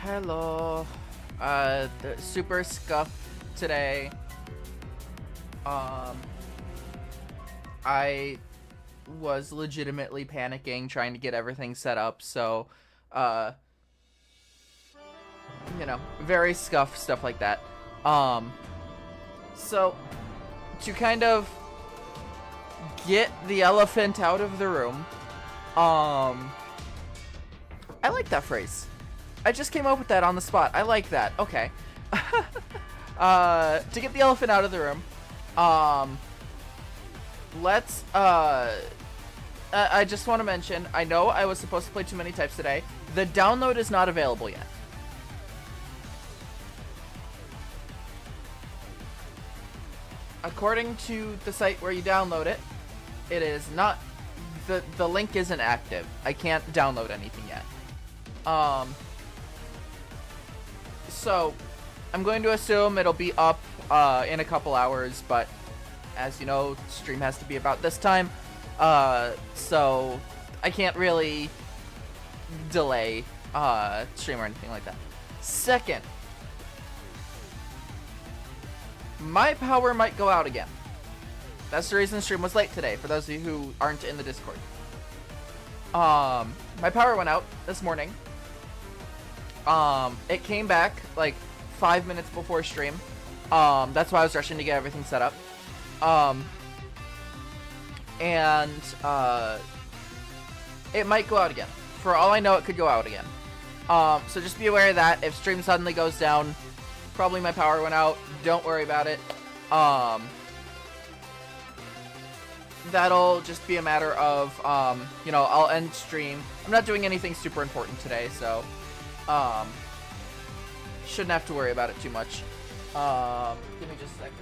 Hello. Super scuffed today. I was legitimately panicking trying to get everything set up, so, very scuffed, stuff like that. So, to kind of get the elephant out of the room, I like that phrase. I just came up with that on the spot. I like that. Okay. To get the elephant out of the room, let's, I just want to mention, I know I was supposed to play Too Many Types today. The download is not available yet. According to the site where you download it, it is not, the link isn't active. I can't download anything yet. So, I'm going to assume it'll be up in a couple hours, but as you know, stream has to be about this time, so I can't really delay stream or anything like that. Second, my power might go out again. That's the reason stream was late today, for those of you who aren't in the Discord. My power went out this morning. It came back like 5 minutes before stream. That's why I was rushing to get everything set up. It might go out again. For all I know, it could go out again. So just be aware of that. If stream suddenly goes down, probably my power went out. Don't worry about it. That'll just be a matter of, I'll end stream. I'm not doing anything super important today, so, shouldn't have to worry about it too much. Give me just a second.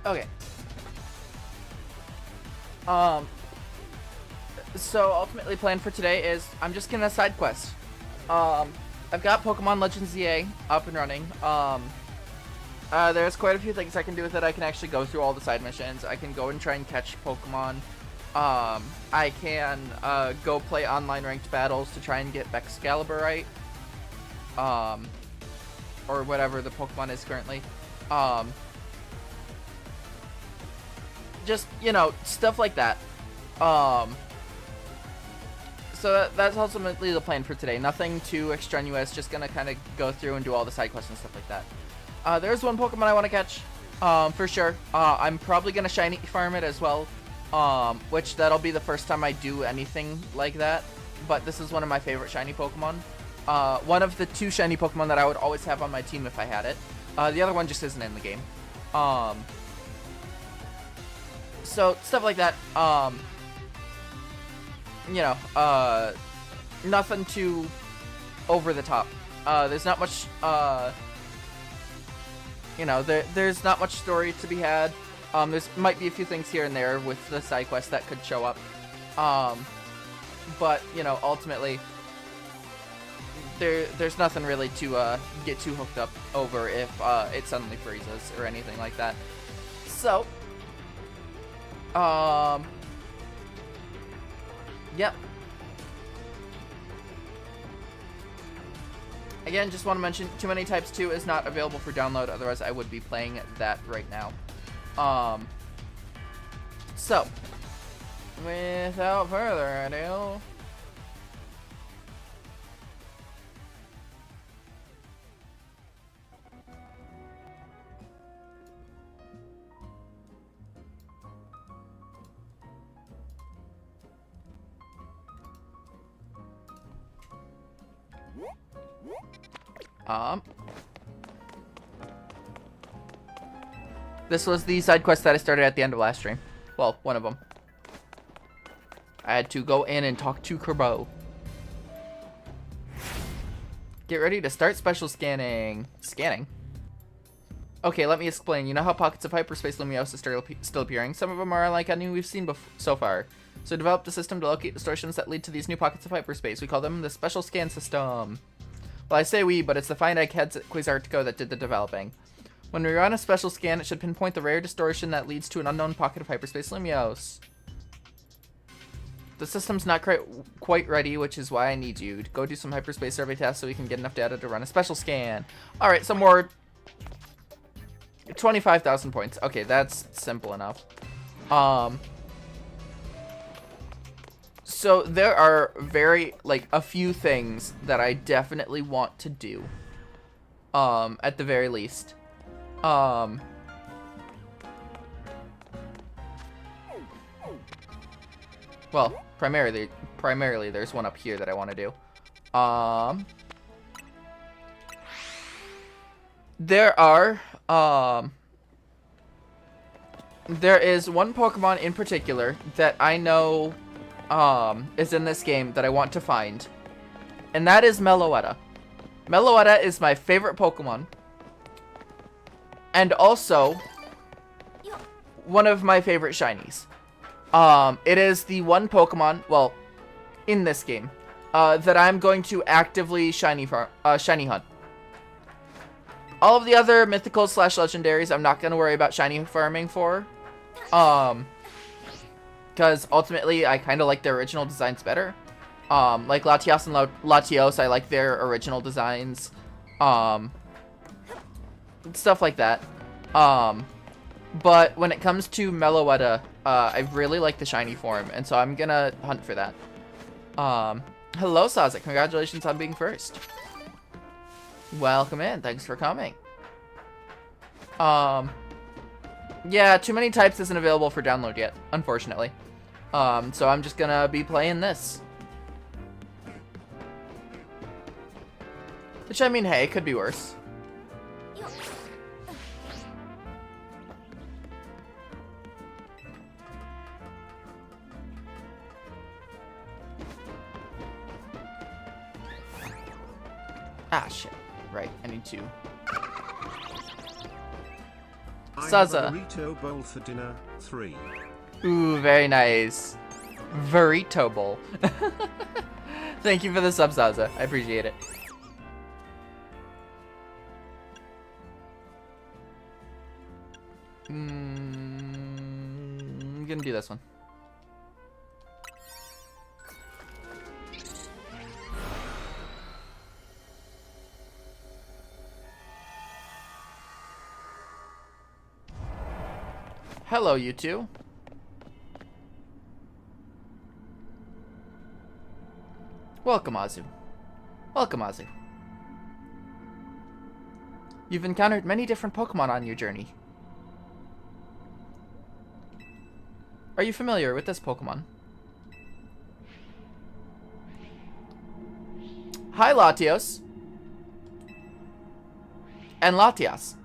Okay. So ultimately plan for today is I'm just gonna side quest. I've got Pokemon Legends ZA up and running. There's quite a few things I can do with it. I can actually go through all the side missions. I can go and try and catch Pokemon. I can go play online ranked battles to try and get Excalibur right. Or whatever the Pokemon is currently. Just, stuff like that. So that's ultimately the plan for today. Nothing too extraneous, just gonna kind of go through and do all the side quests and stuff like that. There's one Pokemon I want to catch, for sure. I'm probably gonna shiny farm it as well, which that'll be the first time I do anything like that. But this is one of my favorite shiny Pokemon. One of the 2 shiny Pokemon that I would always have on my team if I had it. The other one just isn't in the game. So, stuff like that, nothing too over the top. There's not much, there's not much story to be had. There's might be a few things here and there with the side quests that could show up. But, ultimately, there's nothing really to, get too hooked up over if, it suddenly freezes or anything like that. So, yep. Again, just want to mention, Too Many Types 2 is not available for download, otherwise I would be playing that right now. So, without further ado, this was the side quest that I started at the end of last stream. Well, one of them. I had to go in and talk to Kerbo. Get ready to start special scanning. Scanning? Okay, let me explain. You know how pockets of hyperspace Lumiosa are still appearing? Some of them are unlike any we've seen so far. So developed a system to locate distortions that lead to these new pockets of hyperspace. We call them the special scan system. Well, I say we, but it's the fine eggheads at Quasartico that did the developing. When we run a special scan, it should pinpoint the rare distortion that leads to an unknown pocket of hyperspace Lumios. The system's not quite ready, which is why I need you to go do some hyperspace survey tests so we can get enough data to run a special scan. Alright, some more 25,000 points. Okay, that's simple enough. So there are a few things that I definitely want to do. At the very least. Well, primarily there's one up here that I want to do. There is one Pokemon in particular that I know is in this game that I want to find, and that is Meloetta. Meloetta is my favorite Pokemon, and also one of my favorite shinies. It is the one Pokemon, well, in this game, that I'm going to actively shiny hunt. All of the other mythical / legendaries, I'm not going to worry about shiny farming for. Because ultimately, I kind of like their original designs better. Like Latias and Latios, I like their original designs. Stuff like that. But when it comes to Meloetta, I really like the shiny form, and so I'm gonna hunt for that. Hello, Sazek. Congratulations on being first. Welcome in. Thanks for coming. Yeah, Too Many Types isn't available for download yet, unfortunately. So I'm just gonna be playing this. Which, I mean, hey, it could be worse. Ah, shit. Right, I need to. Saza. Burrito bowl for dinner, 3. Ooh, very nice. Burrito bowl. Thank you for the sub, Saza. I appreciate it. I'm gonna do this one. Hello, you two. Welcome, Azu. Welcome, Azu. You've encountered many different Pokemon on your journey. Are you familiar with this Pokemon? Hi, Latios. And Latias.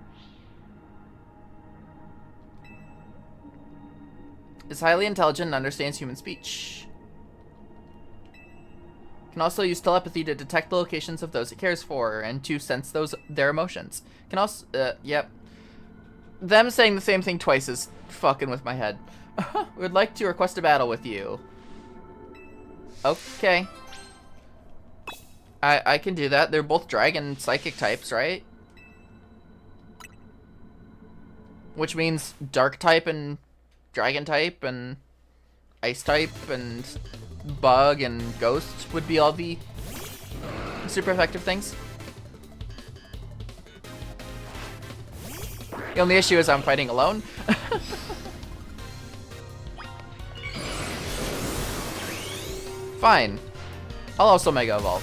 Is highly intelligent and understands human speech. Can also use telepathy to detect the locations of those it cares for and to sense their emotions. Can also, yep. Them saying the same thing twice is fucking with my head. Would like to request a battle with you. Okay. I can do that. They're both dragon psychic types, right? Which means dark type and dragon type and ice type and bug and ghost would be all the super effective things. The only issue is I'm fighting alone. Fine. I'll also Mega Evolve.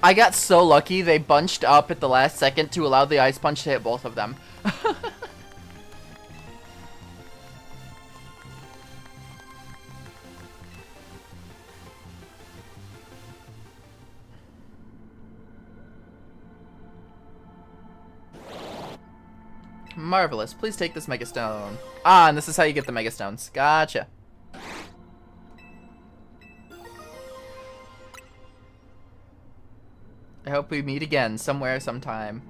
I got so lucky they bunched up at the last second to allow the Ice Punch to hit both of them. Marvelous. Please take this Mega Stone. Ah, and this is how you get the Mega Stones. Gotcha. I hope we meet again somewhere sometime.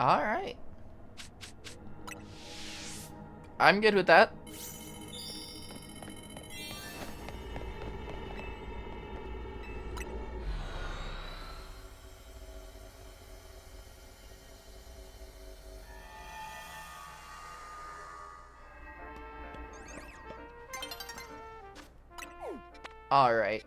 Alright. I'm good with that. Alright.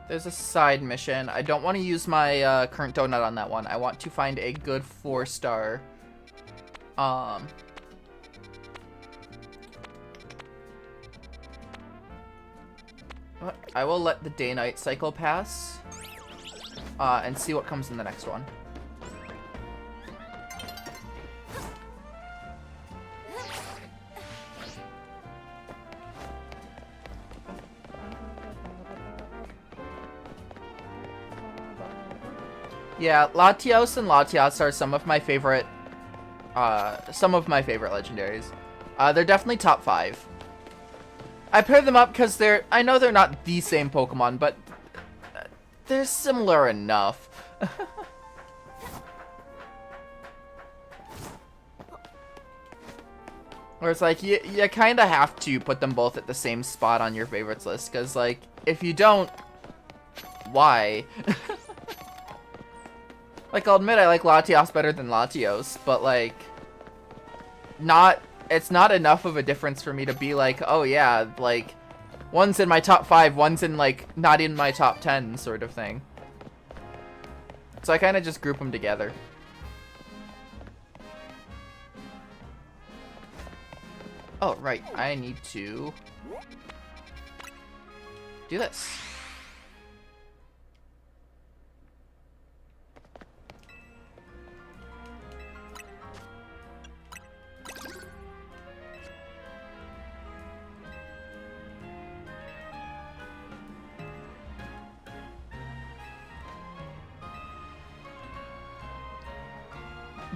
There's a side mission. I don't want to use my current donut on that one. I want to find a good 4-star. I will let the day-night cycle pass. And see what comes in the next one. Yeah, Latios and Latias are some of my favorite legendaries. They're definitely top 5. I pair them up because I know they're not the same Pokemon, but they're similar enough. Where it's like, you kind of have to put them both at the same spot on your favorites list, because, like, if you don't, why? Like, I'll admit I like Latios better than Latios, but, like, it's not enough of a difference for me to be like, oh yeah, like, one's in my top 5, one's in, like, not in my top 10 sort of thing. So I kind of just group them together. Oh, right, I need to do this.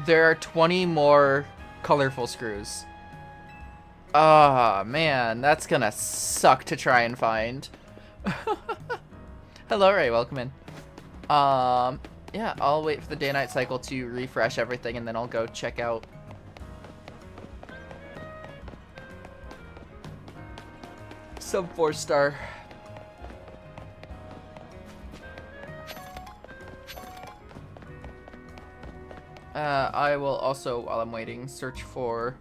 There are 20 more colorful screws. Ah, man, that's gonna suck to try and find. Hello, Ray, welcome in. Yeah, I'll wait for the day-night cycle to refresh everything, and then I'll go check out some 4-star. I will also, while I'm waiting, search for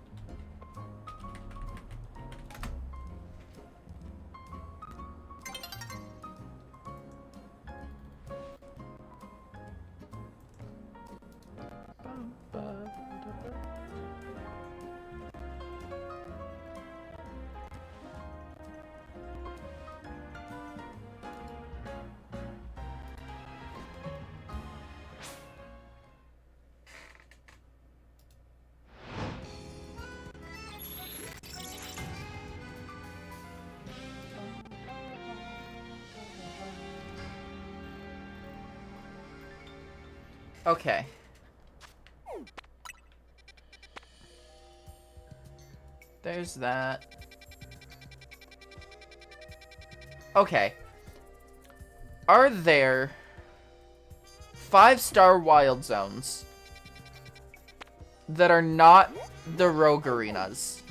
okay. There's that. Okay. Are there 5-star wild zones that are not the rogue arenas?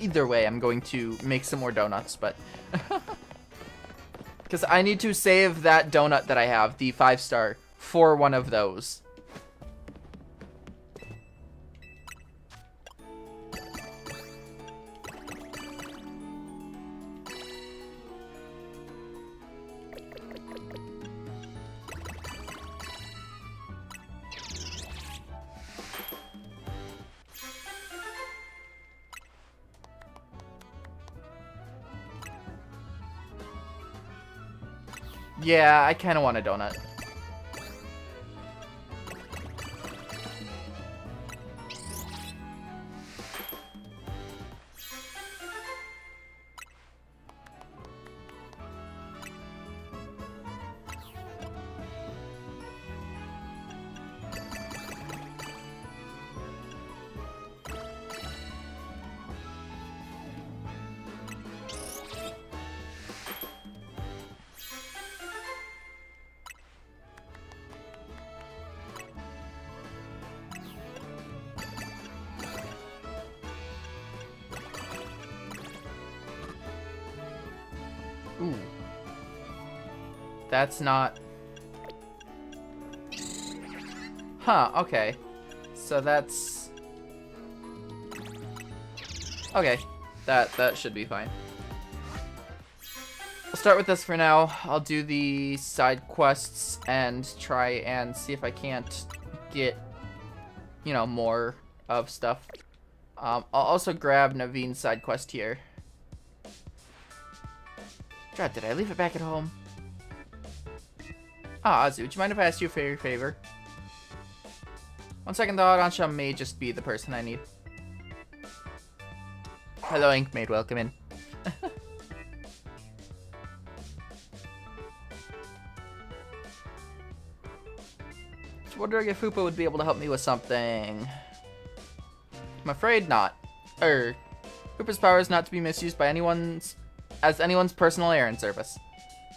Either way, I'm going to make some more donuts, but because I need to save that donut that I have, the 5-star, for one of those. Yeah, I kind of want a donut. that's not... Huh, okay. So that's... Okay, that should be fine. I'll start with this for now. I'll do the side quests and try and see if I can't get, you know, more of stuff. I'll also grab Naveen's side quest here. God, did I leave it back at home? Ah, Azu, would you mind if I asked you a favor? On second thought, Ansha may just be the person I need. Hello, Inkmaid, welcome in. Just wondering if Hoopa would be able to help me with something. I'm afraid not. Hoopa's power is not to be misused by anyone's personal errand service.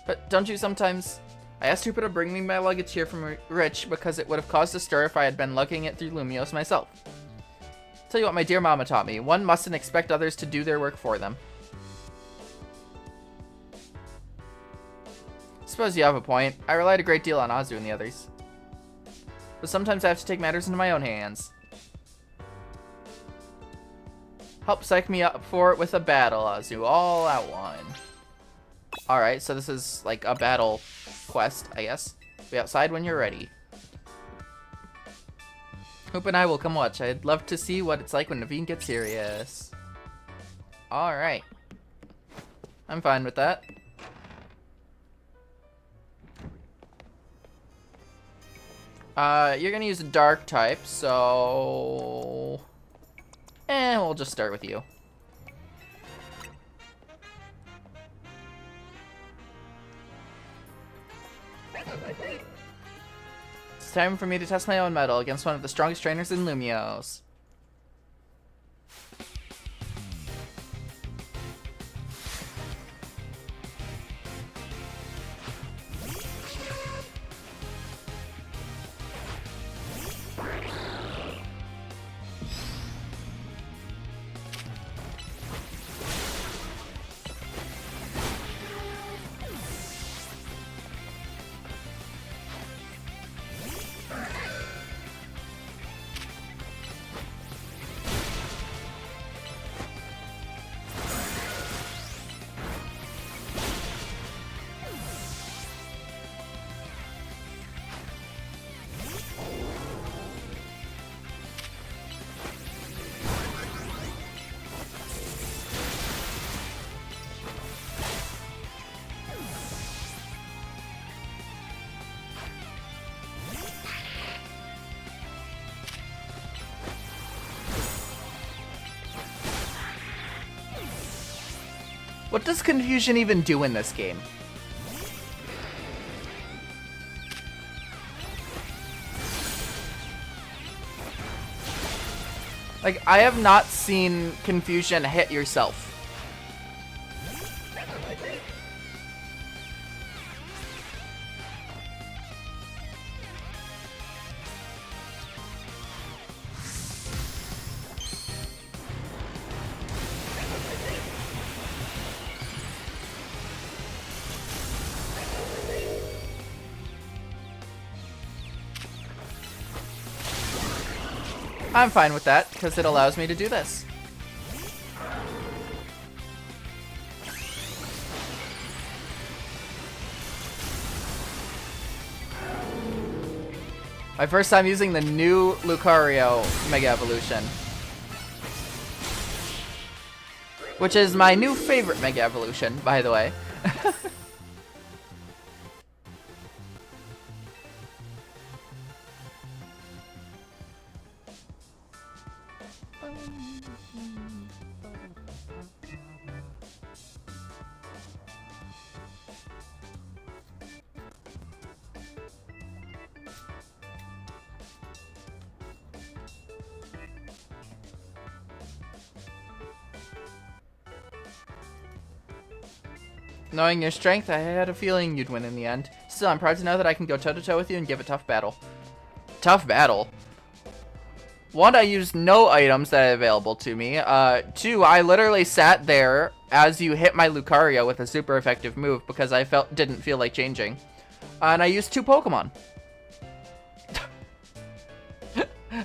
But don't you sometimes... I asked Hoopa to bring me my luggage here from Rich because it would have caused a stir if I had been lugging it through Lumios myself. Tell you what my dear mama taught me. One mustn't expect others to do their work for them. Suppose you have a point. I relied a great deal on Azu and the others. But sometimes I have to take matters into my own hands. Help psych me up for it with a battle, Azu. All at one. Alright, so this is like a battle quest, I guess. Be outside when you're ready. Hope and I will come watch. I'd love to see what it's like when Naveen gets serious. Alright. I'm fine with that. You're gonna use a dark type, so... we'll just start with you. It's time for me to test my own mettle against one of the strongest trainers in Lumios. What does confusion even do in this game? Like, I have not seen confusion hit yourself. I'm fine with that, because it allows me to do this. My first time using the new Lucario Mega Evolution. Which is my new favorite Mega Evolution, by the way. Knowing your strength, I had a feeling you'd win in the end. Still, I'm proud to know that I can go toe-to-toe with you and give a tough battle. Tough battle? One, I used no items that are available to me. Two, I literally sat there as you hit my Lucario with a super effective move because I didn't feel like changing. And I used 2 Pokemon.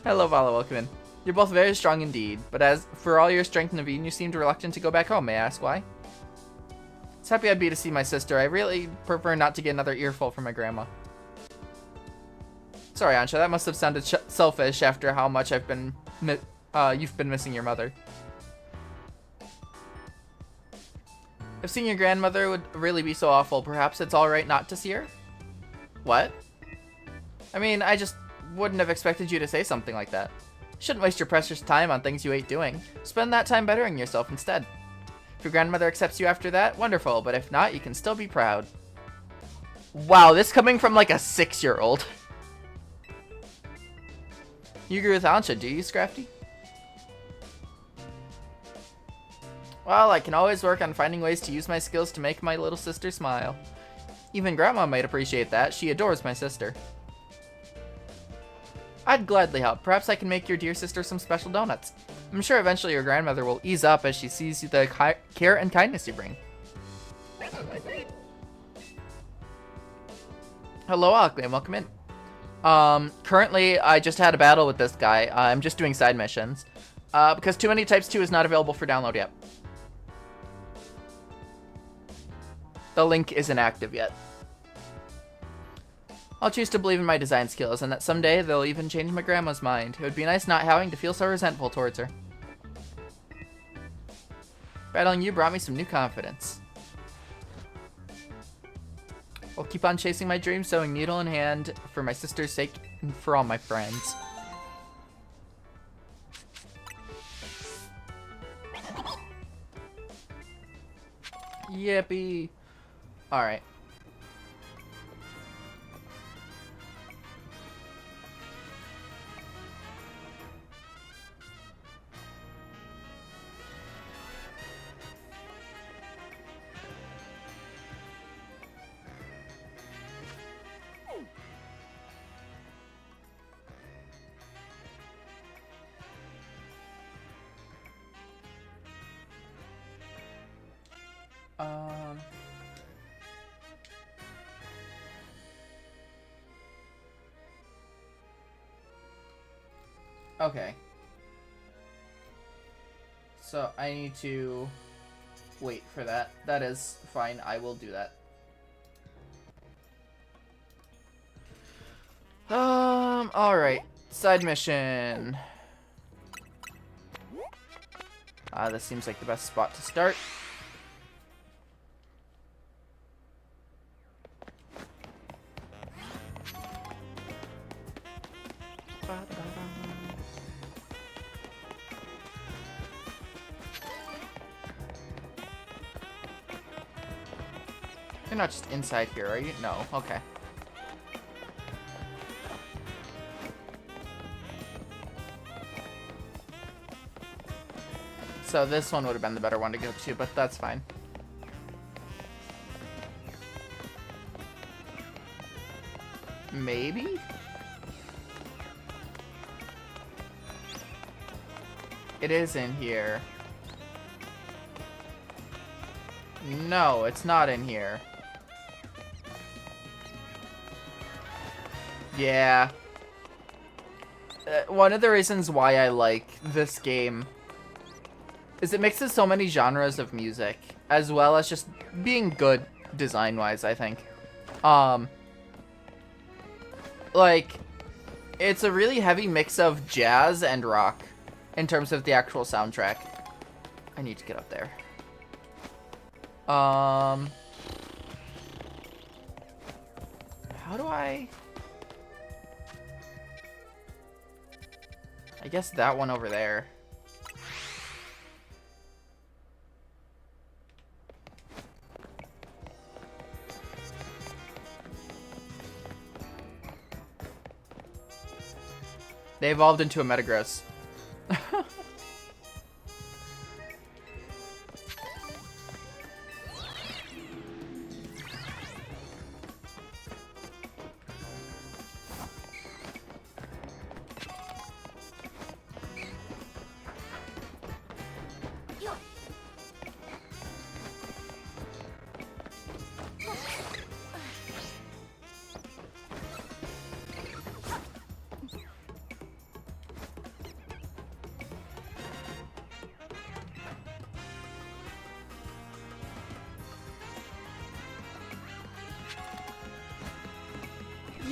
Hello, Vala, welcome in. You're both very strong indeed, but as for all your strength, Naveen, you seemed reluctant to go back home. May I ask why? It's happy I'd be to see my sister. I really prefer not to get another earful from my grandma. Sorry, Ansha, that must have sounded selfish after how much you've been missing your mother. If seeing your grandmother would really be so awful, perhaps it's alright not to see her? What? I mean, I just wouldn't have expected you to say something like that. Shouldn't waste your precious time on things you hate doing. Spend that time bettering yourself instead. If your grandmother accepts you after that, wonderful, but if not, you can still be proud. Wow, this coming from like a 6-year-old. You agree with Ansha, do you, Scrafty? Well, I can always work on finding ways to use my skills to make my little sister smile. Even Grandma might appreciate that. She adores my sister. I'd gladly help. Perhaps I can make your dear sister some special donuts. I'm sure eventually your grandmother will ease up as she sees the care and kindness you bring. Hello, Alclay, and welcome in. Currently, I just had a battle with this guy. I'm just doing side missions. Because Too Many Types 2 is not available for download yet. The link isn't active yet. I'll choose to believe in my design skills, and that someday they'll even change my grandma's mind. It would be nice not having to feel so resentful towards her. Battling you brought me some new confidence. I'll keep on chasing my dreams, sewing needle in hand, for my sister's sake and for all my friends. Yippee! Alright. Okay. So I need to wait for that. That is fine. I will do that. Alright. Side mission. This seems like the best spot to start. You're not just inside here, are you? No. Okay. So this one would have been the better one to go to, but that's fine. Maybe? It is in here. No, it's not in here. Yeah. One of the reasons why I like this game is it mixes so many genres of music, as well as just being good design-wise, I think. Like, it's a really heavy mix of jazz and rock in terms of the actual soundtrack. I need to get up there. How do I guess that one over there. They evolved into a Metagross.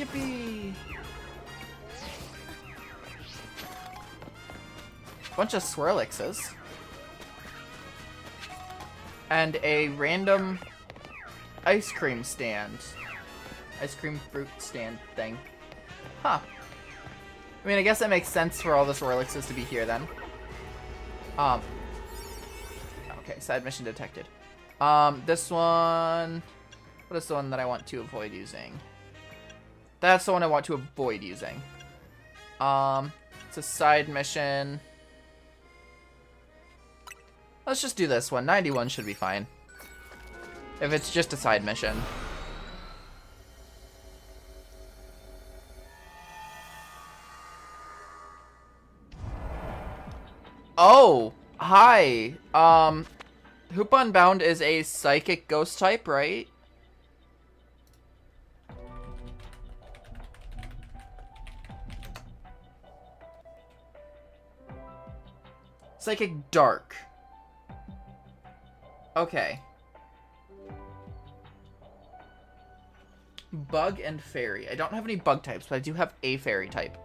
Yippee! Bunch of Swirlixes. And a random ice cream stand. Ice cream fruit stand thing. Huh. I mean, I guess that makes sense for all the Swirlixes to be here then. Okay, side mission detected. This one... What is the one that I want to avoid using? That's the one I want to avoid using. It's a side mission. Let's just do this one. 91 should be fine. If it's just a side mission. Oh! Hi! Hoopa Unbound is a psychic ghost type, right? Psychic Dark. Okay. Bug and Fairy. I don't have any bug types, but I do have a fairy type.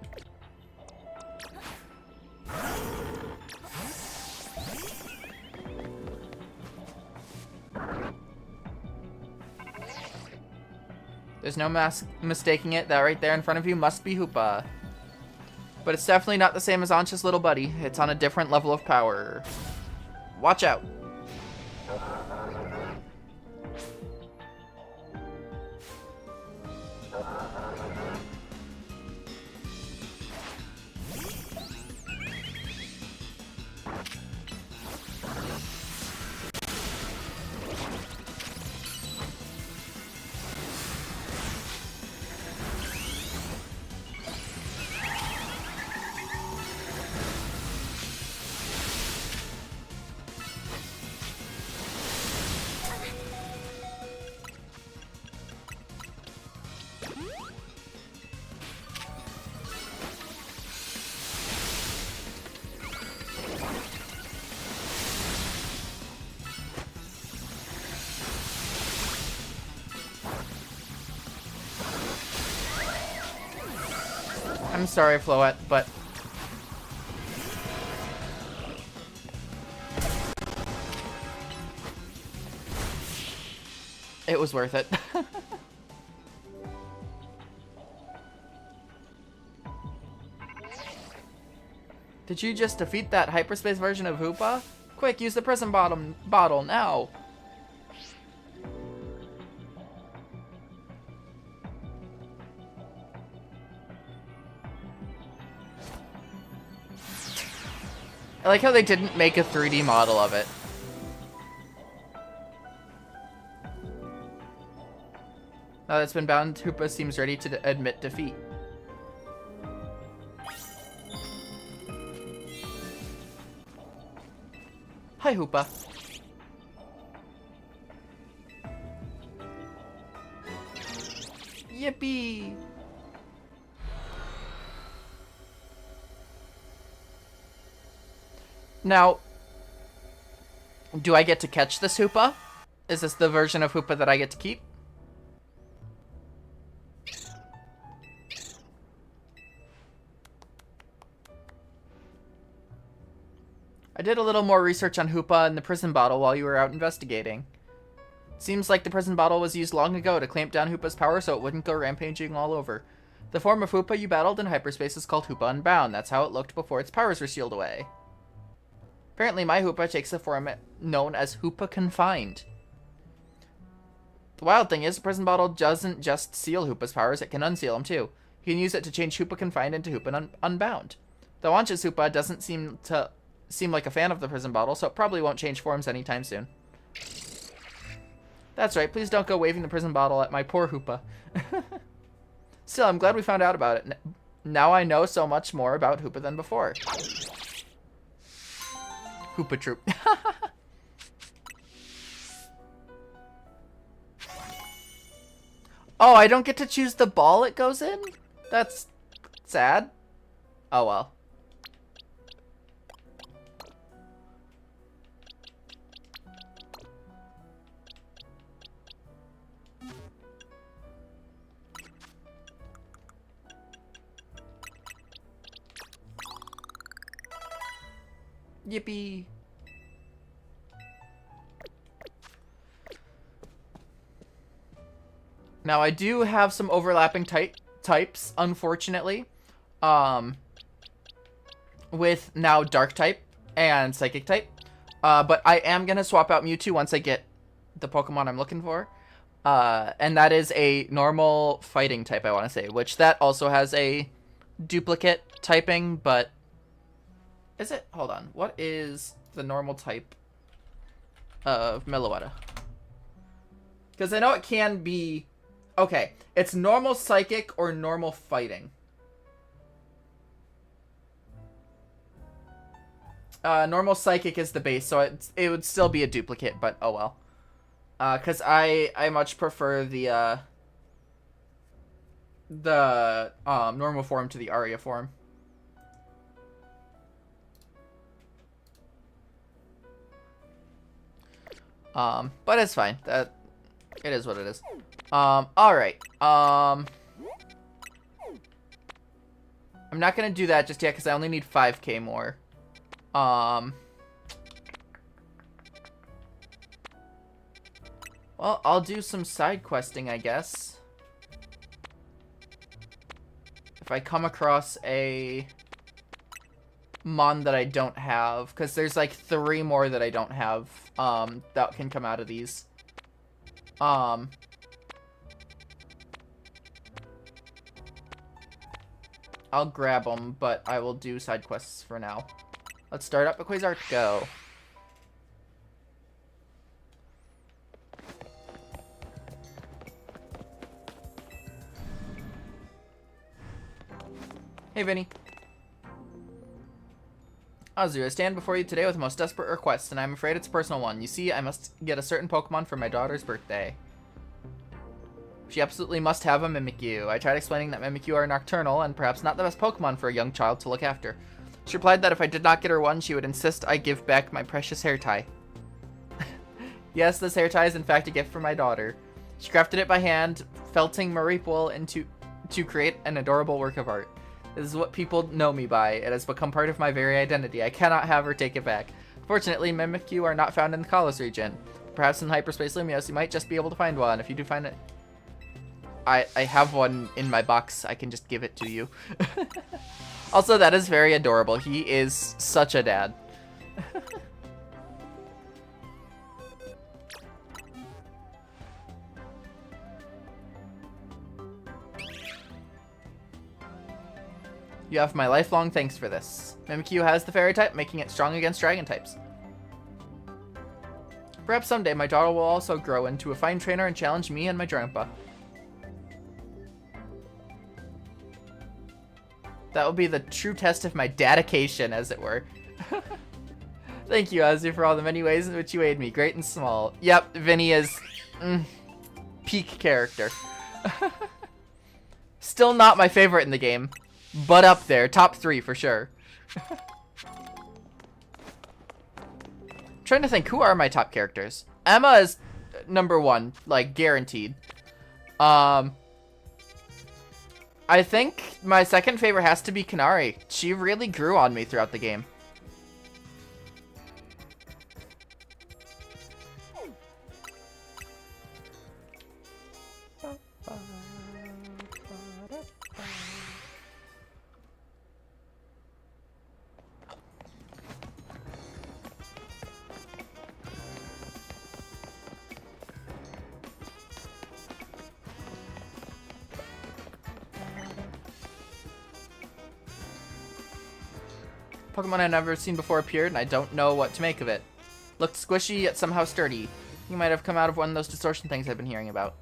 There's no mistaking it. That right there in front of you must be Hoopa. But it's definitely not the same as Ancha's little buddy. It's on a different level of power. Watch out. I'm sorry, Floette, but... it was worth it. Did you just defeat that hyperspace version of Hoopa? Quick, use the prison bottle now! I like how they didn't make a 3D model of it. Now that's been bound, Hoopa seems ready to admit defeat. Hi, Hoopa. Yippee! Now, do I get to catch this Hoopa? Is this the version of Hoopa that I get to keep? I did a little more research on Hoopa and the prison bottle while you were out investigating. Seems like the prison bottle was used long ago to clamp down Hoopa's power so it wouldn't go rampaging all over. The form of Hoopa you battled in hyperspace is called Hoopa Unbound. That's how it looked before its powers were sealed away. Apparently, my Hoopa takes the form known as Hoopa Confined. The wild thing is, the prison bottle doesn't just seal Hoopa's powers, it can unseal them too. You can use it to change Hoopa Confined into Hoopa Unbound. Though Ancha's Hoopa doesn't seem like a fan of the prison bottle, so it probably won't change forms anytime soon. That's right, please don't go waving the prison bottle at my poor Hoopa. Still, I'm glad we found out about it. Now I know so much more about Hoopa than before. Hoopa Troop. Oh, I don't get to choose the ball it goes in? That's sad. Oh well. Yippee! Now I do have some overlapping types, unfortunately. With now Dark type and Psychic type. But I am gonna swap out Mewtwo once I get the Pokemon I'm looking for. And that is a normal fighting type, I want to say, which that also has a duplicate typing, but is it? Hold on. What is the normal type of Meloetta? Because I know it can be... Okay, it's normal Psychic or normal Fighting. Normal Psychic is the base, so it would still be a duplicate, but oh well. Because I much prefer the normal form to the Aria form. But it's fine. It is what it is. Alright. I'm not gonna do that just yet because I only need 5k more. Well, I'll do some side questing, I guess. If I come across a mon that I don't have, because there's like 3 more that I don't have, that can come out of these. I'll grab them, but I will do side quests for now. Let's start up a Quasar, go. Hey, Vinny. Azu, I stand before you today with a most desperate request, and I'm afraid it's a personal one. You see, I must get a certain Pokemon for my daughter's birthday. She absolutely must have a Mimikyu. I tried explaining that Mimikyu are nocturnal, and perhaps not the best Pokemon for a young child to look after. She replied that if I did not get her one, she would insist I give back my precious hair tie. Yes, this hair tie is in fact a gift from my daughter. She crafted it by hand, felting Mareep wool to create an adorable work of art. This is what people know me by. It has become part of my very identity. I cannot have her take it back. Fortunately, Mimikyu are not found in the Kalos region. Perhaps in Hyperspace Lumios, you might just be able to find one. If you do find it... I have one in my box. I can just give it to you. Also, that is very adorable. He is such a dad. You have my lifelong thanks for this. Mimikyu has the fairy type, making it strong against dragon types. Perhaps someday my daughter will also grow into a fine trainer and challenge me and my grandpa. That will be the true test of my dedication, as it were. Thank you, Azu, for all the many ways in which you aid me, great and small. Yep, Vinny is peak character. Still not my favorite in the game, but up there, top 3 for sure. Trying to think, who are my top characters? Emma is number 1, like guaranteed. I think my second favorite has to be Kanari. She really grew on me throughout the game. Pokemon I've never seen before appeared, and I don't know what to make of it. Looked squishy, yet somehow sturdy. You might have come out of one of those distortion things I've been hearing about.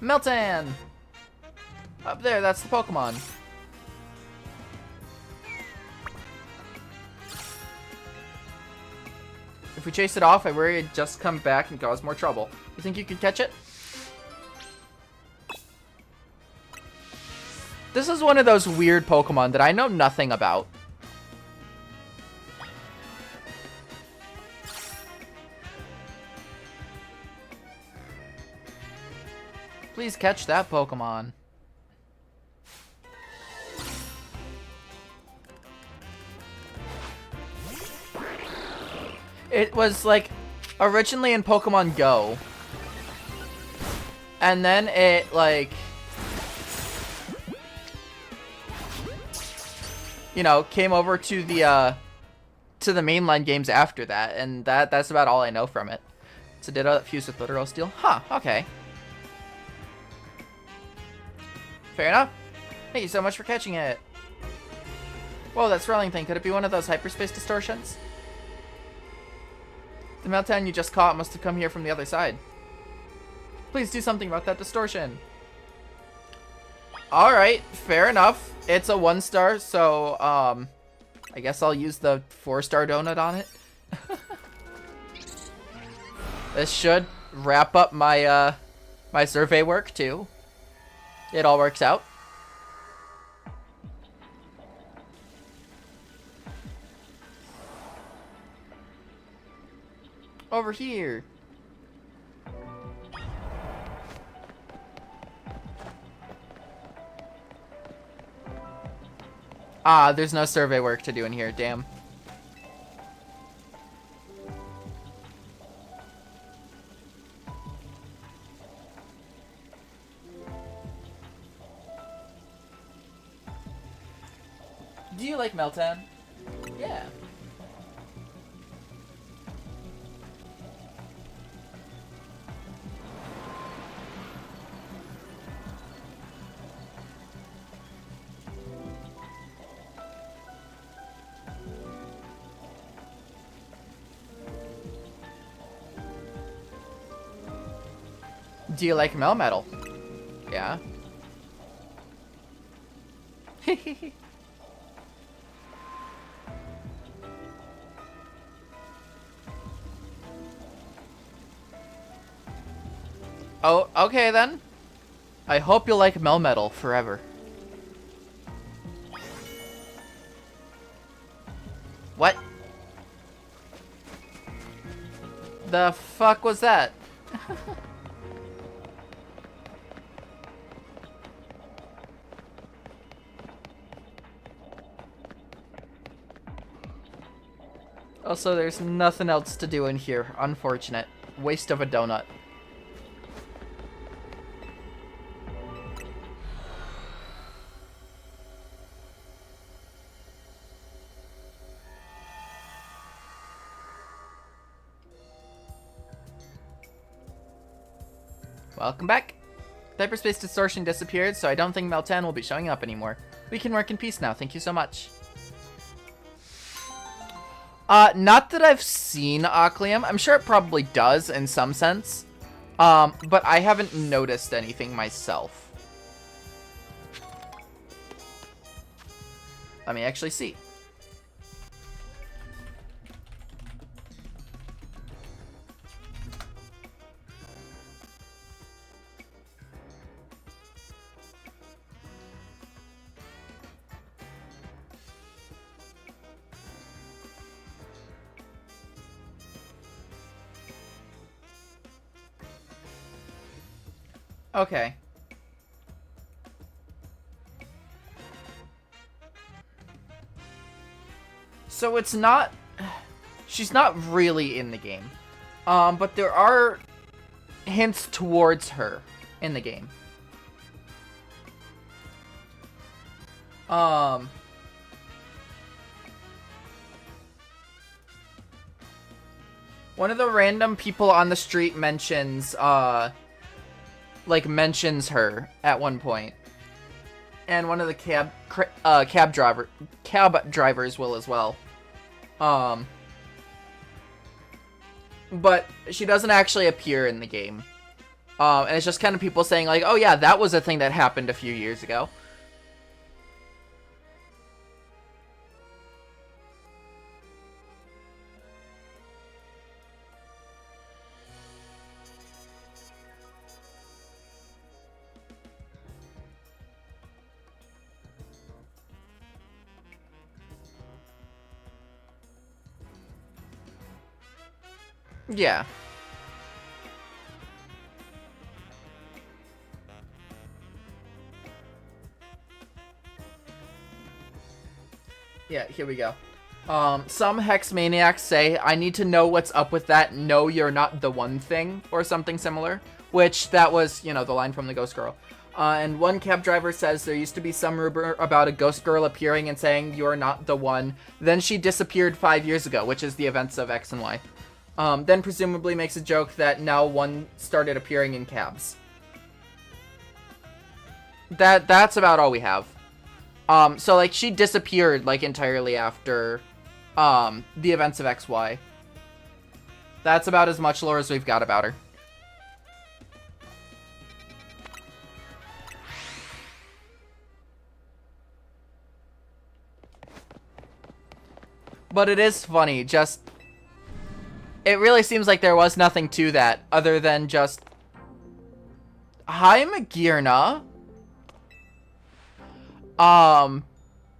Meltan! Up there, that's the Pokemon. If we chase it off, I worry it'd just come back and cause more trouble. You think you could catch it? This is one of those weird Pokemon that I know nothing about. Please catch that Pokemon. It was like originally in Pokemon Go. And then it like, you know, came over to the mainline games after that, and that's about all I know from it. So Ditto that fused with Literal Steel. Huh, okay. Fair enough. Thank you so much for catching it. Whoa, that swirling thing. Could it be one of those hyperspace distortions? The meltdown you just caught must have come here from the other side. Please do something about that distortion. Alright, fair enough. It's a 1-star, so, I guess I'll use the 4-star donut on it. This should wrap up my, my survey work, too. It all works out. Over here. Ah, there's no survey work to do in here, damn. Do you like Meltan? Yeah. Do you like Melmetal? Yeah. Oh, okay then. I hope you'll like Melmetal forever. What? The fuck was that? Also, there's nothing else to do in here. Unfortunate. Waste of a donut. Welcome back. Hyperspace distortion disappeared, so I don't think Meltan will be showing up anymore. We can work in peace now. Thank you so much. Not that I've seen Oclium. I'm sure it probably does in some sense. But I haven't noticed anything myself. Let me actually see. Okay. So it's not... She's not really in the game. But there are hints towards her in the game. One of the random people on the street mentions, mentions her at one point. And one of the cab drivers will as well. But she doesn't actually appear in the game. And it's just kind of people saying like, oh yeah, that was a thing that happened a few years ago. Yeah. Yeah, here we go. Some hex maniacs say, I need to know what's up with that no you're not the one thing, or something similar, which that was, you know, the line from the ghost girl. And one cab driver says there used to be some rumor about a ghost girl appearing and saying you're not the one, then she disappeared 5 years ago, which is the events of X and Y. Then presumably makes a joke that now one started appearing in cabs. That's about all we have. So like she disappeared like entirely after the events of XY. That's about as much lore as we've got about her. But it is funny, just it really seems like there was nothing to that other than just hi Magirna.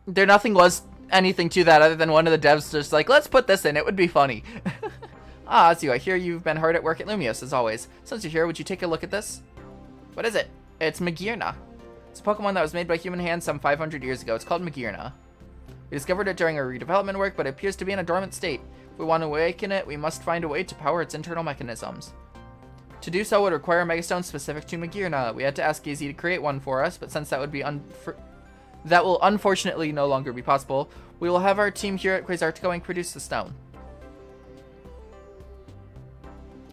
There nothing was anything to that other than one of the devs just like, let's put this in, it would be funny. Azu, I hear you've been hard at work at Lumios, as always. Since you're here, would you take a look at this? What is it? It's Magirna. It's a Pokemon that was made by human hands some 500 years ago. It's called Magirna. We discovered it during our redevelopment work, but it appears to be in a dormant state. If we want to awaken it, we must find a way to power its internal mechanisms. To do so would require a Megastone specific to Magirna. We had to ask AZ to create one for us, but since that would be that will unfortunately no longer be possible, we will have our team here at Quasartico produce the stone.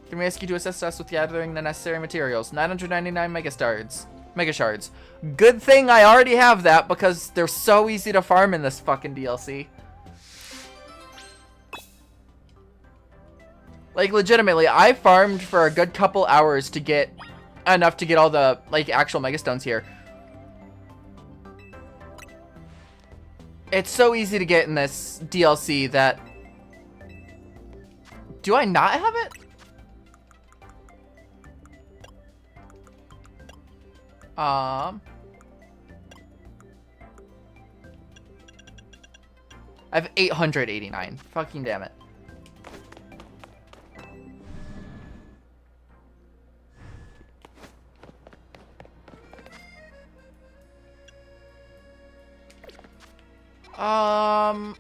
Can we ask you to assist us with gathering the necessary materials? 999 Mega Shards. Good thing I already have that because they're so easy to farm in this fucking DLC. Like legitimately, I farmed for a good couple hours to get enough to get all the like actual Megastones here. It's so easy to get in this DLC that... Do I not have it? I have 889. Fucking damn it.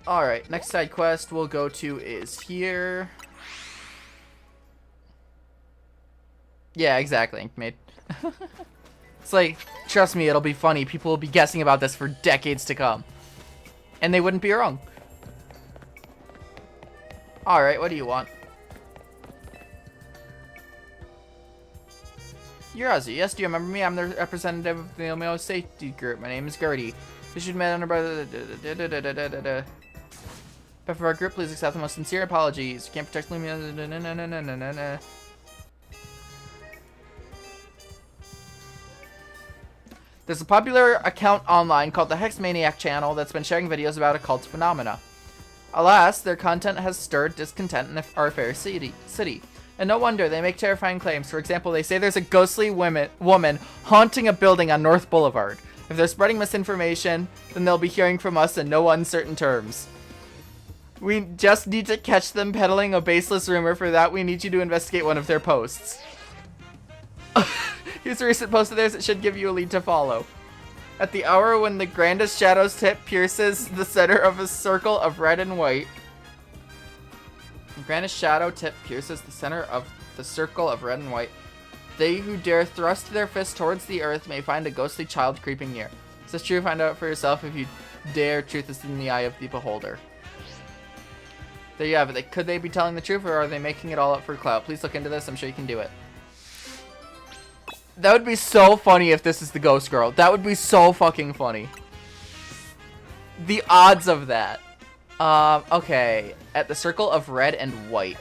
Alright, next side quest we'll go to is here. Yeah, exactly, mate. It's like, trust me, it'll be funny. People will be guessing about this for decades to come. And they wouldn't be wrong. Alright, what do you want? You're Ozzy. Yes, do you remember me? I'm the representative of the Omeo Safety Group. My name is Gertie. Issued met under by the but for our group, please accept the most sincere apologies. You can't protect Lumia. There's a popular account online called the Hex Maniac channel that's been sharing videos about occult phenomena. Alas, their content has stirred discontent in our fair city. And no wonder, they make terrifying claims. For example, they say there's a ghostly woman haunting a building on North Boulevard. If they're spreading misinformation, then they'll be hearing from us in no uncertain terms. We just need to catch them peddling a baseless rumor. For that, we need you to investigate one of their posts. Here's a recent post of theirs that should give you a lead to follow. At the hour when the grandest shadow's tip pierces the center of a circle of red and white. The grandest shadow tip pierces the center of the circle of red and white. They who dare thrust their fist towards the earth may find a ghostly child creeping near. Is this true? Find out for yourself. If you dare, truth is in the eye of the beholder. There you have it. Could they be telling the truth, or are they making it all up for clout? Please look into this. I'm sure you can do it. That would be so funny if this is the ghost girl. That would be so fucking funny. The odds of that. Okay. At the circle of red and white.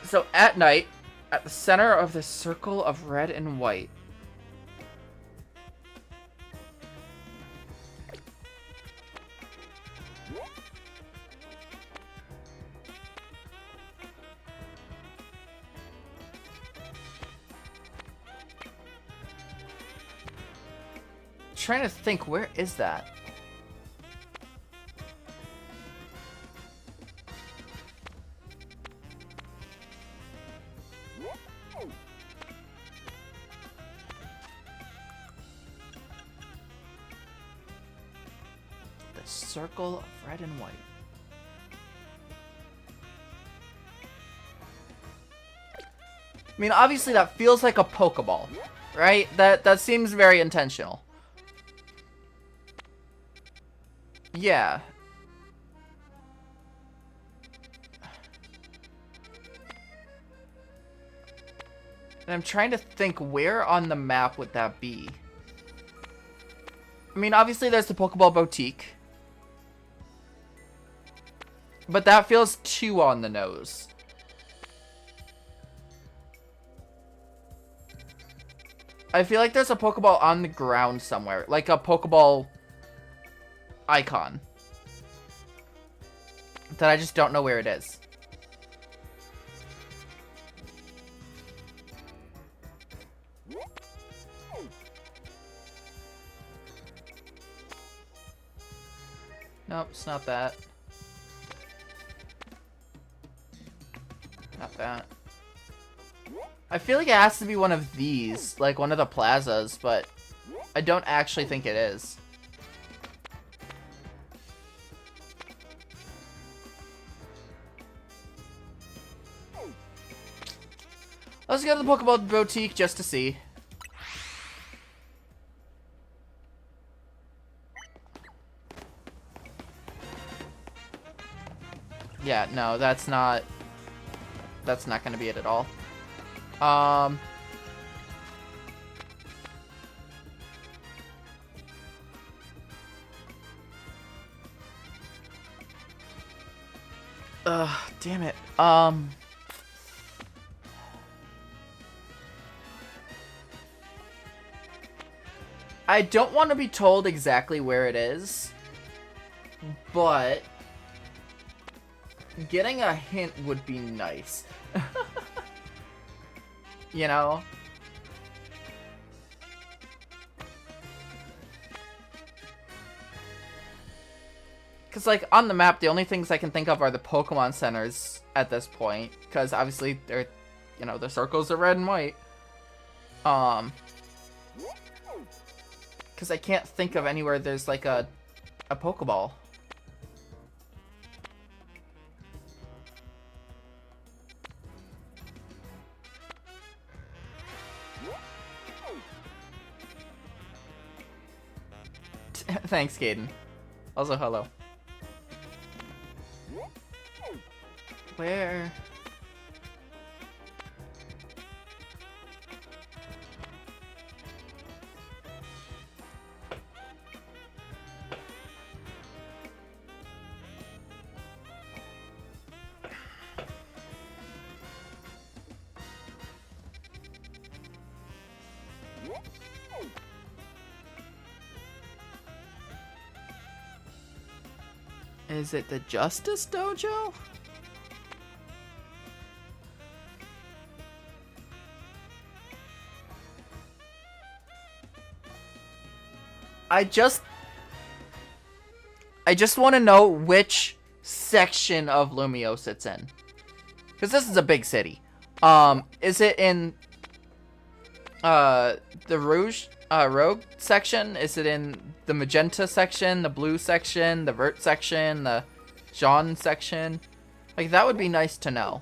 So at night, at the center of the circle of red and white. trying to think, where is that? The circle of red and white. I mean, obviously that feels like a Pokeball, right? That seems very intentional. Yeah. And I'm trying to think, where on the map would that be? I mean, obviously there's the Pokeball Boutique. But that feels too on the nose. I feel like there's a Pokeball on the ground somewhere. Like a Pokeball icon. That I just don't know where it is. Nope, it's not that. Not that. I feel like it has to be one of these, like one of the plazas, but I don't actually think it is. Let's go to the Pokeball Boutique just to see. Yeah, no, that's not gonna be it at all. Damn it. I don't want to be told exactly where it is, but getting a hint would be nice. You know? Because, like, on the map, the only things I can think of are the Pokemon centers at this point. Because, obviously, they're, you know, the circles are red and white. Because I can't think of anywhere there's, like, a Pokeball. Thanks, Caden. Also, hello. Where? Is it the Justice Dojo? I just want to know which section of Lumiose it's in. Because this is a big city. Is it in the Rogue section? Is it in the Magenta section, the Blue section, the Vert section, the Jaune section? Like, that would be nice to know.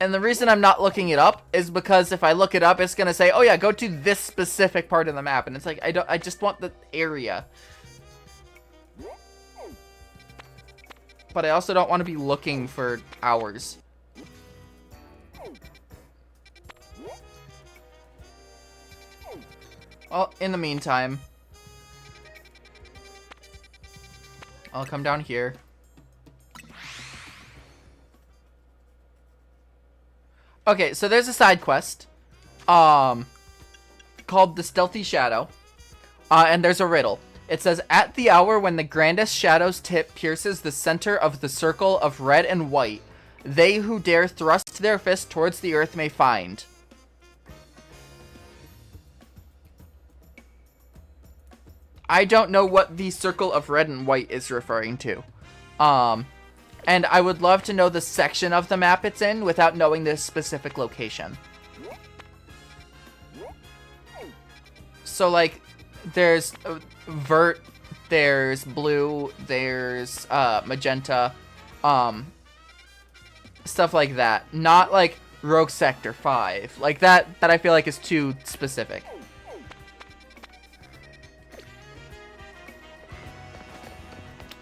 And the reason I'm not looking it up is because if I look it up, it's gonna say, "Oh yeah, go to this specific part of the map," and it's like I just want the area. But I also don't want to be looking for hours. Well, in the meantime, I'll come down here. Okay, so there's a side quest called the Stealthy Shadow, and there's a riddle. It says, at the hour when the grandest shadow's tip pierces the center of the circle of red and white, they who dare thrust thrust their fist towards the earth may find. I don't know what the circle of red and white is referring to. And I would love to know the section of the map it's in without knowing the specific location. So, like, there's vert, there's blue, there's magenta, stuff like that. Not like Rogue Sector 5. Like that I feel like is too specific.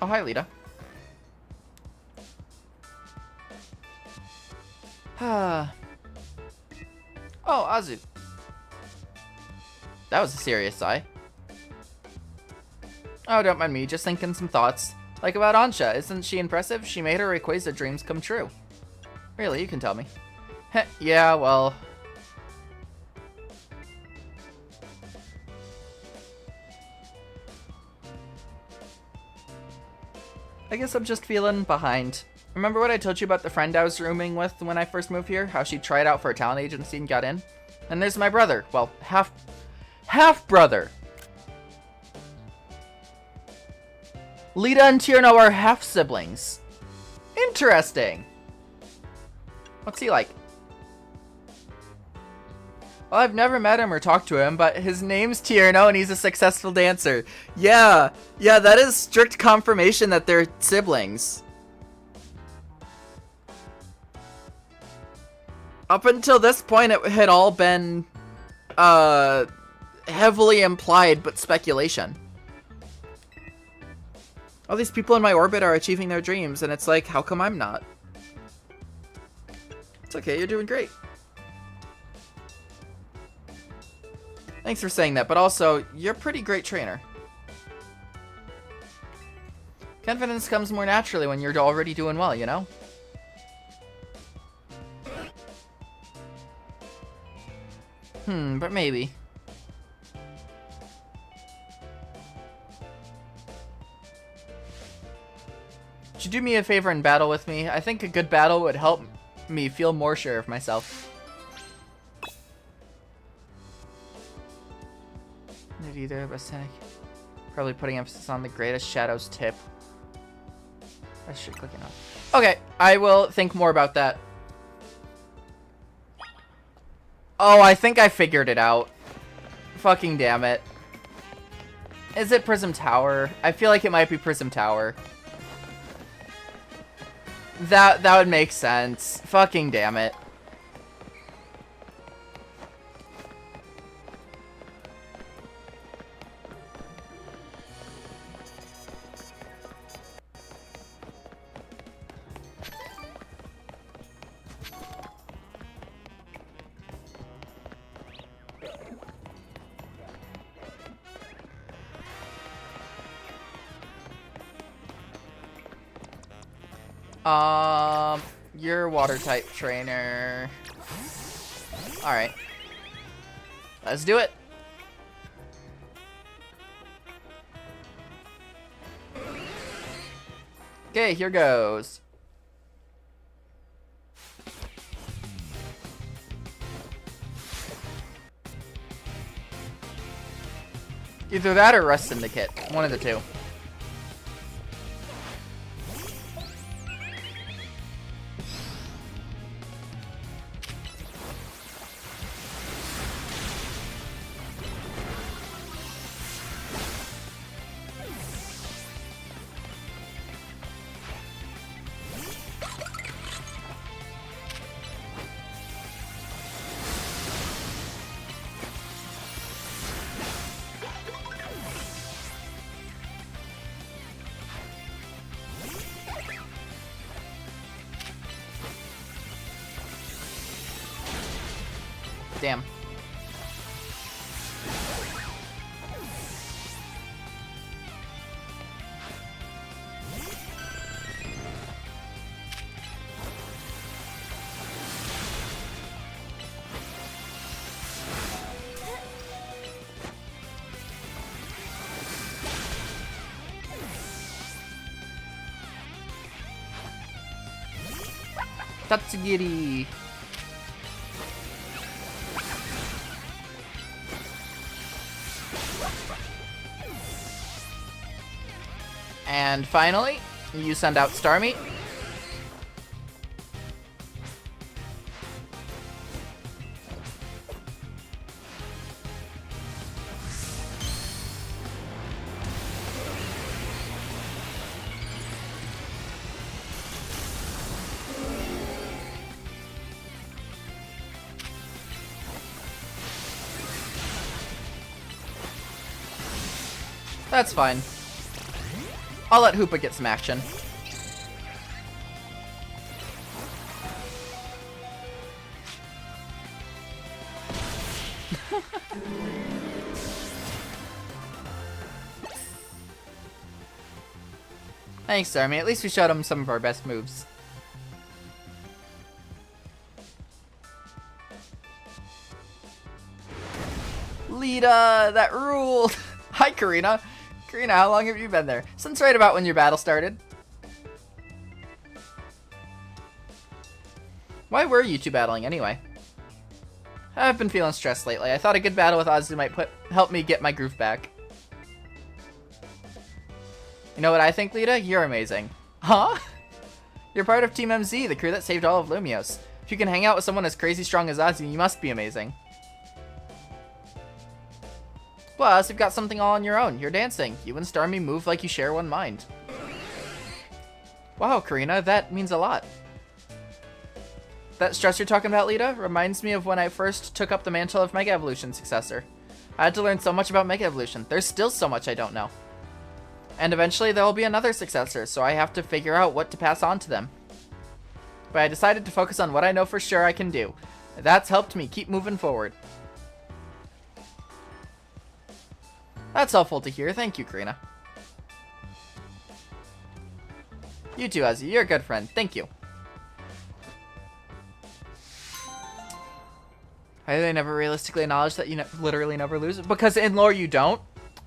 Oh, hi, Lita. Oh, Azu. That was a serious sigh. Oh, don't mind me, just thinking some thoughts. Like about Ansha, isn't she impressive? She made her Rayquaza dreams come true. Really, you can tell me. Heh, yeah, well... I guess I'm just feeling behind. Remember what I told you about the friend I was rooming with when I first moved here? How she tried out for a talent agency and got in? And there's my brother. Well, half-brother. Lita and Tierno are half-siblings. Interesting. What's he like? Well, I've never met him or talked to him, but his name's Tierno and he's a successful dancer. Yeah, that is strict confirmation that they're siblings. Up until this point, it had all been heavily implied, but speculation. All these people in my orbit are achieving their dreams, and it's like, how come I'm not? It's okay, you're doing great. Thanks for saying that, but also, you're a pretty great trainer. Confidence comes more naturally when you're already doing well, you know? But maybe. Would you do me a favor and battle with me? I think a good battle would help me feel more sure of myself. Not either, but cynic. Probably putting emphasis on the greatest shadows tip. I should click it off. Okay, I will think more about that. Oh, I think I figured it out. Fucking damn it. Is it Prism Tower? I feel like it might be Prism Tower. That would make sense. Fucking damn it. You're water type trainer. Alright. Let's do it. Okay, here goes. Either that or Rust Syndicate. One of the two. Damn. Tatsugiri. And finally, you send out Starmie. That's fine. I'll let Hoopa get some action. Thanks, Army. At least we showed him some of our best moves. Lita, that ruled! Hi, Karina. Karina, how long have you been there? Since right about when your battle started. Why were you two battling anyway? I've been feeling stressed lately. I thought a good battle with Azu might help me get my groove back. You know what I think, Lita? You're amazing. Huh? You're part of Team MZ, the crew that saved all of Lumios. If you can hang out with someone as crazy strong as Azu, you must be amazing. Plus, you've got something all on your own. You're dancing. You and Starmie move like you share one mind. Wow, Karina, that means a lot. That stress you're talking about, Lita, reminds me of when I first took up the mantle of Mega Evolution successor. I had to learn so much about Mega Evolution. There's still so much I don't know. And eventually there will be another successor, so I have to figure out what to pass on to them. But I decided to focus on what I know for sure I can do. That's helped me keep moving forward. That's helpful to hear. Thank you, Karina. You too, Azu. You're a good friend. Thank you. Why do they never realistically acknowledge that you literally never lose? Because in lore you don't,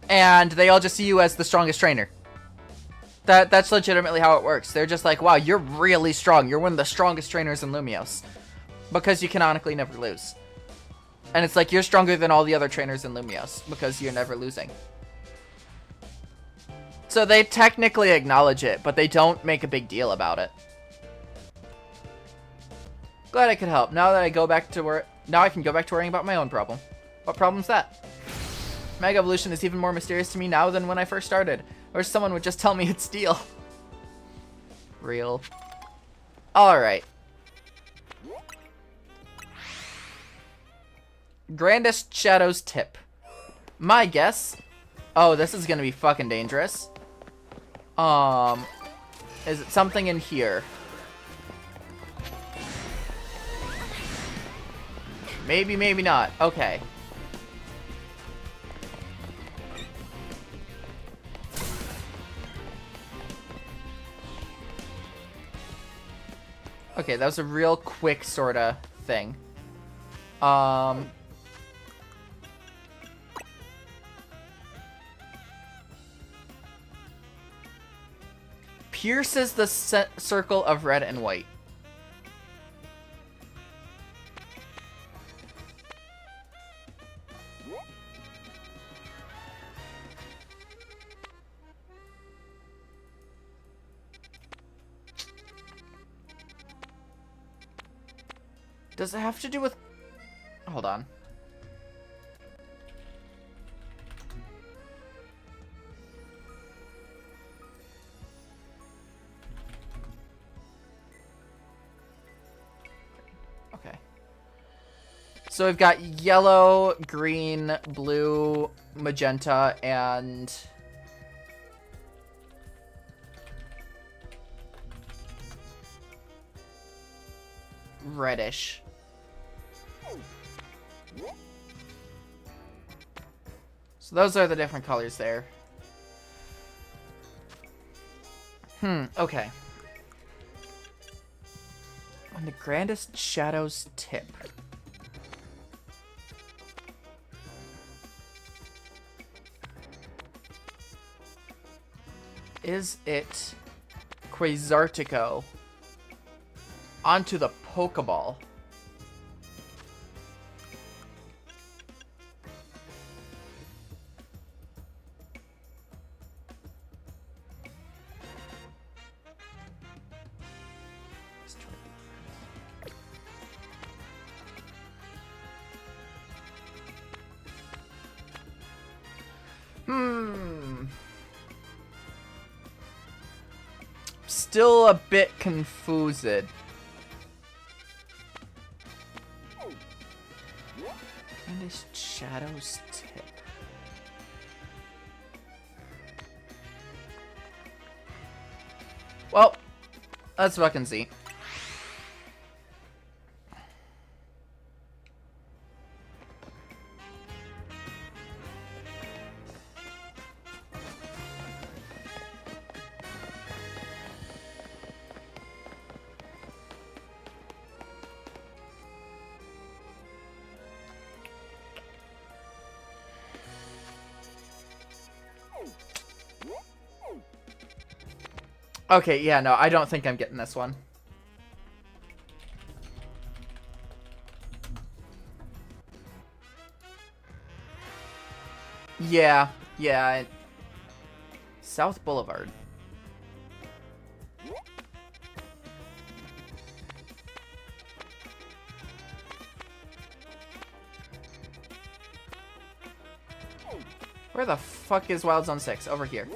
and they all just see you as the strongest trainer. That's legitimately how it works. They're just like, wow, you're really strong. You're one of the strongest trainers in Lumios. Because you canonically never lose. And it's like, you're stronger than all the other trainers in Lumios, because you're never losing. So they technically acknowledge it, but they don't make a big deal about it. Glad I could help. Now that I go back to where... Now I can go back to worrying about my own problem. What problem's that? Mega Evolution is even more mysterious to me now than when I first started. I wish someone would just tell me it's steel. Real. Alright. Grandest Shadow's tip. My guess... Oh, this is gonna be fucking dangerous. Is it something in here? Maybe, maybe not. Okay. Okay, that was a real quick sorta thing. Pierces the circle of red and white. Does it have to do with... Hold on. Okay. So we've got yellow, green, blue, magenta, and... reddish. So those are the different colors there. Okay. On the Grandest Shadow's tip. Is it Quasartico onto the Pokeball? still a bit confused. And is Shadow's tip? Well, let's fucking see. Okay, yeah, no, I don't think I'm getting this one. Yeah. South Boulevard. Where the fuck is Wild Zone 6? Over here.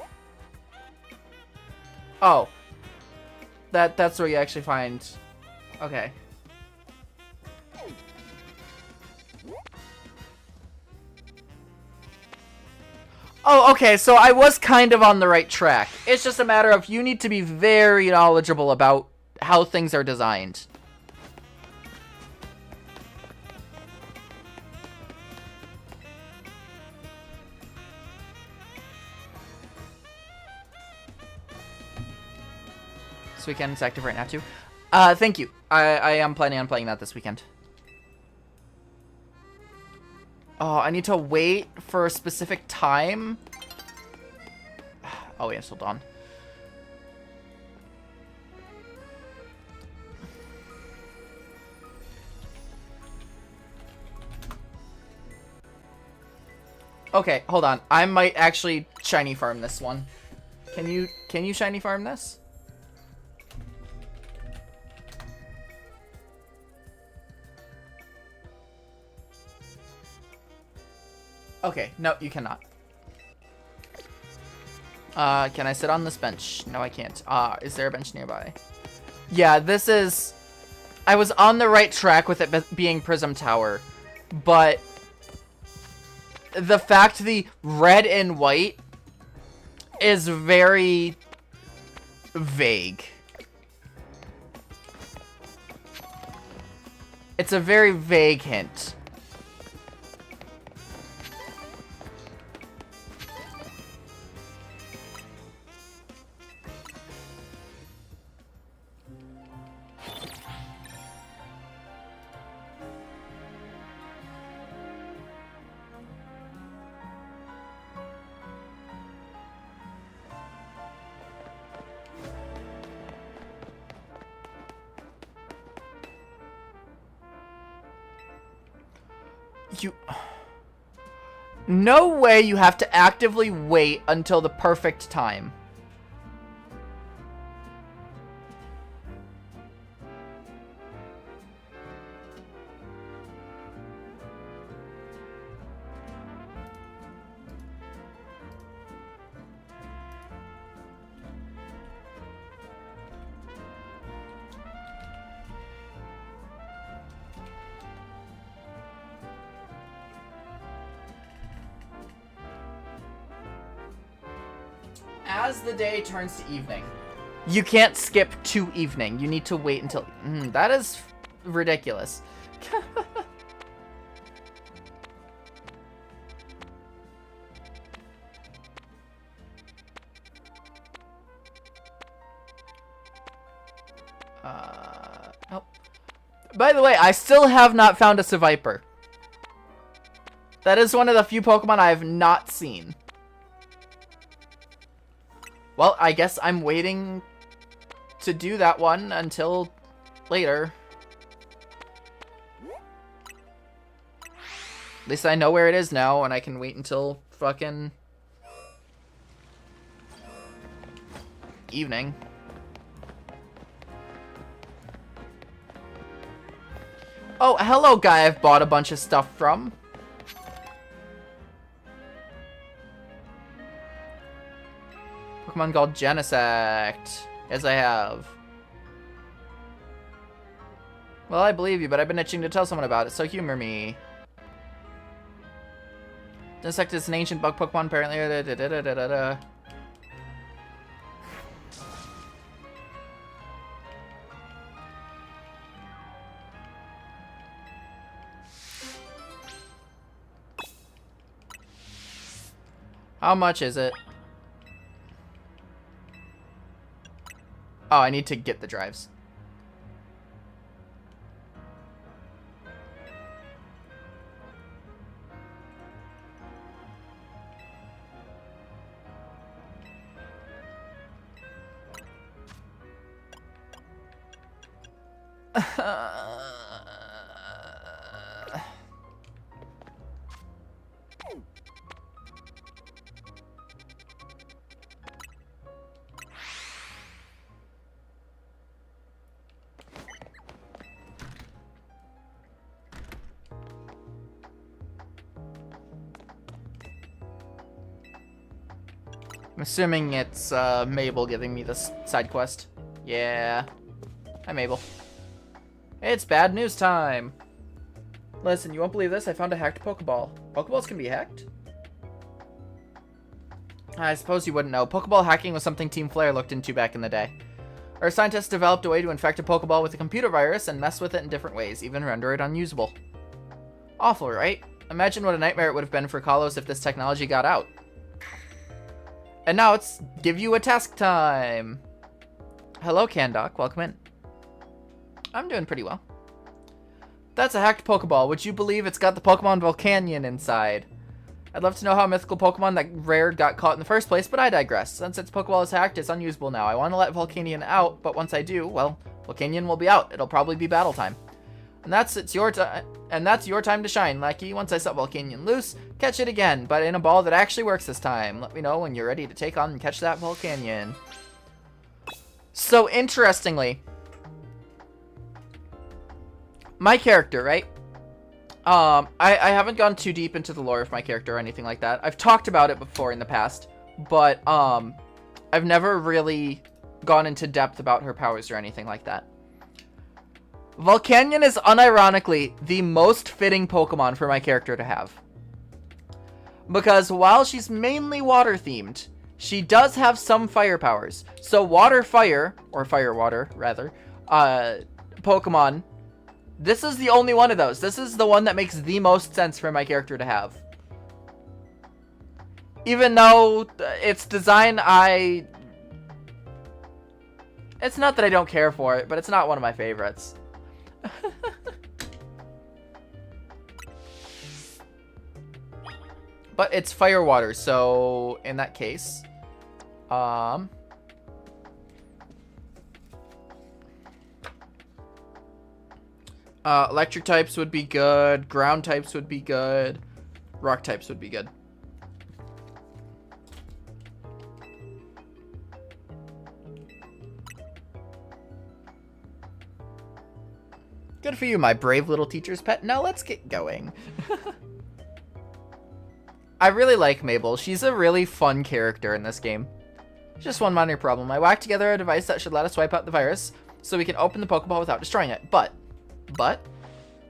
Oh. That's where you actually find... Okay. Oh, okay, so I was kind of on the right track. It's just a matter of you need to be very knowledgeable about how things are designed. This weekend is active right now, too. Thank you. I am planning on playing that this weekend. Oh, I need to wait for a specific time. Oh, wait, it's still dawn. Okay, hold on. I might actually shiny farm this one. Can you shiny farm this? Okay, no, you cannot. Can I sit on this bench? No, I can't. Is there a bench nearby? Yeah, this is... I was on the right track with it being Prism Tower, but the fact the red and white is very vague. It's a very vague hint. No way you have to actively wait until the perfect time. As the day turns to evening. You can't skip to evening. You need to wait until... that is ridiculous. Oh. By the way, I still have not found a Seviper. That is one of the few Pokemon I have not seen. Well, I guess I'm waiting to do that one until later. At least I know where it is now, and I can wait until fucking evening. Oh, hello, guy I've bought a bunch of stuff from. Pokemon called Genesect. Yes, I have. Well, I believe you, but I've been itching to tell someone about it, so humor me. The insect is an ancient bug Pokemon, apparently. How much is it? Oh, I need to get the drives. I'm assuming it's Mabel giving me this side quest. Yeah. Hi, Mabel. It's bad news time. Listen, you won't believe this. I found a hacked Pokeball. Pokeballs can be hacked? I suppose you wouldn't know. Pokeball hacking was something Team Flare looked into back in the day. Our scientists developed a way to infect a Pokeball with a computer virus and mess with it in different ways, even render it unusable. Awful, right? Imagine what a nightmare it would have been for Kalos if this technology got out. And now it's give you a task time. Hello, Candok. Welcome in. I'm doing pretty well. That's a hacked Pokeball. Would you believe it's got the Pokemon Volcanion inside? I'd love to know how a mythical Pokemon that rare got caught in the first place, but I digress. Since its Pokeball is hacked, it's unusable now. I want to let Volcanion out, but once I do, well, Volcanion will be out. It'll probably be battle time. And that's your time to shine, Lackey. Once I set Volcanion loose, catch it again, but in a ball that actually works this time. Let me know when you're ready to take on and catch that Volcanion. So, interestingly, my character, right? I haven't gone too deep into the lore of my character or anything like that. I've talked about it before in the past, but I've never really gone into depth about her powers or anything like that. Volcanion is unironically the most fitting Pokemon for my character to have. Because while she's mainly water themed, she does have some fire powers. So water-fire, or fire-water rather, Pokemon, this is the only one of those. This is the one that makes the most sense for my character to have. Even though its design, it's not that I don't care for it, but it's not one of my favorites. But it's fire water, so in that case, electric types would be good, ground types would be good, rock types would be good. Good for you, my brave little teacher's pet. Now let's get going. I really like Mabel. She's a really fun character in this game. Just one minor problem. I whacked together a device that should let us wipe out the virus so we can open the Pokeball without destroying it. But,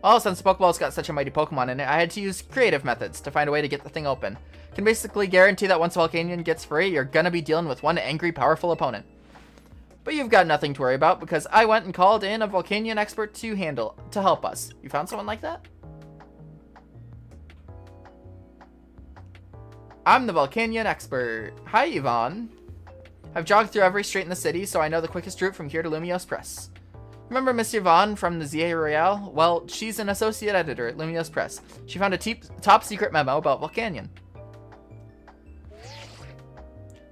well, since the Pokeball's got such a mighty Pokemon in it, I had to use creative methods to find a way to get the thing open. Can basically guarantee that once Volcanion gets free, you're gonna be dealing with one angry, powerful opponent. But you've got nothing to worry about because I went and called in a Volcanion expert to help us. You found someone like that? I'm the Volcanion expert. Hi, Yvonne. I've jogged through every street in the city, so I know the quickest route from here to Lumiose Press. Remember Miss Yvonne from the ZA Royale? Well, she's an associate editor at Lumiose Press. She found a top secret memo about Volcanion.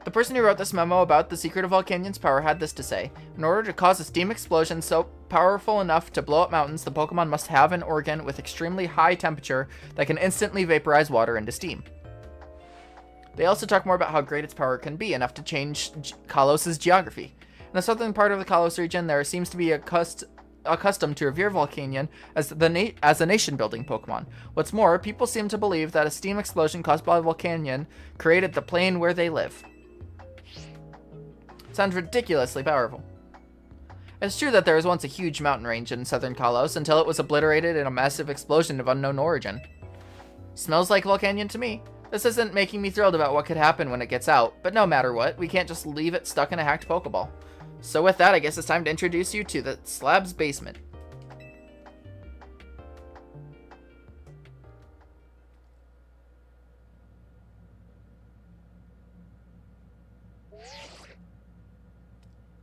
The person who wrote this memo about the secret of Volcanion's power had this to say. In order to cause a steam explosion so powerful enough to blow up mountains, the Pokemon must have an organ with extremely high temperature that can instantly vaporize water into steam. They also talk more about how great its power can be, enough to change Kalos' geography. In the southern part of the Kalos region, there seems to be accustomed to revere Volcanion as a nation-building Pokemon. What's more, people seem to believe that a steam explosion caused by Volcanion created the plane where they live. Sounds ridiculously powerful. It's true that there was once a huge mountain range in southern Kalos until it was obliterated in a massive explosion of unknown origin. Smells like Volcanion to me. This isn't making me thrilled about what could happen when it gets out, but no matter what, we can't just leave it stuck in a hacked Pokeball. So with that, I guess it's time to introduce you to the Slab's Basement.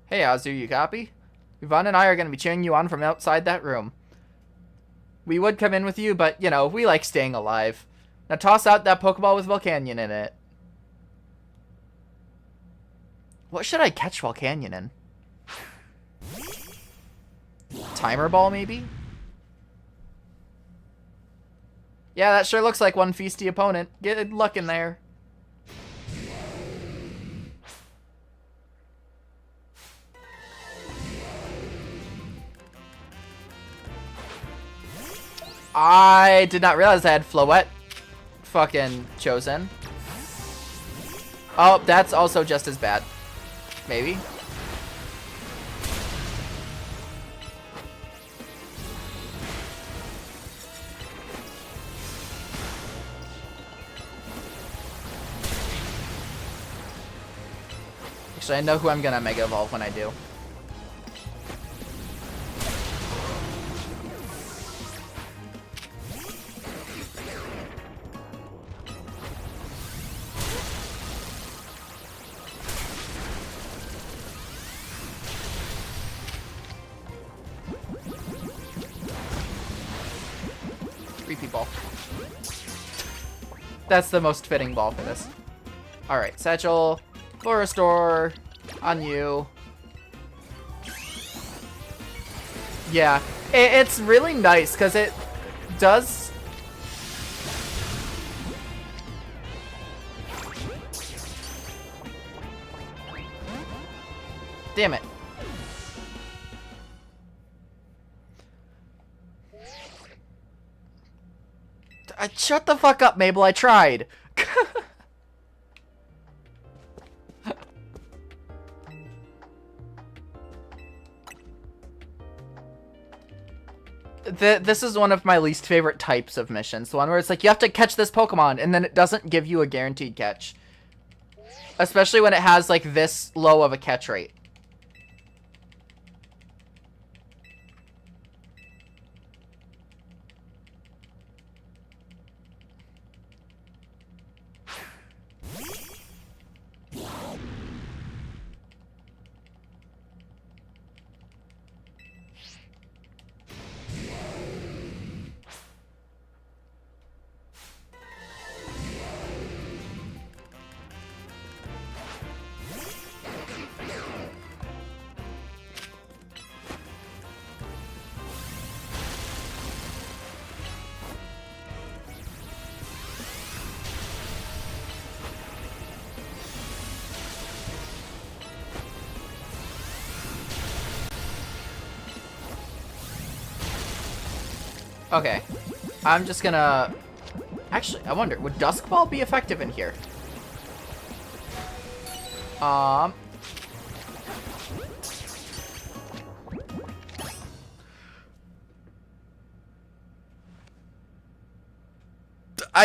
Hey Azu, you copy? Yvonne and I are going to be cheering you on from outside that room. We would come in with you, but, you know, we like staying alive. Now toss out that Pokeball with Volcanion in it. What should I catch Volcanion in? Timer Ball, maybe? Yeah, that sure looks like one feisty opponent. Good luck in there. I did not realize I had Floette fucking chosen. Oh, that's also just as bad. Maybe. Actually, I know who I'm gonna Mega Evolve when I do. Repeat ball. That's the most fitting ball for this. Alright, Satchel, Full Restore on you. Yeah, it's really nice because it does... Damn it. Shut the fuck up, Mabel. I tried. This is one of my least favorite types of missions. The one where it's like, you have to catch this Pokemon, and then it doesn't give you a guaranteed catch. Especially when it has, like, this low of a catch rate. Okay, I'm just gonna... Actually, I wonder, would Dusk Ball be effective in here? I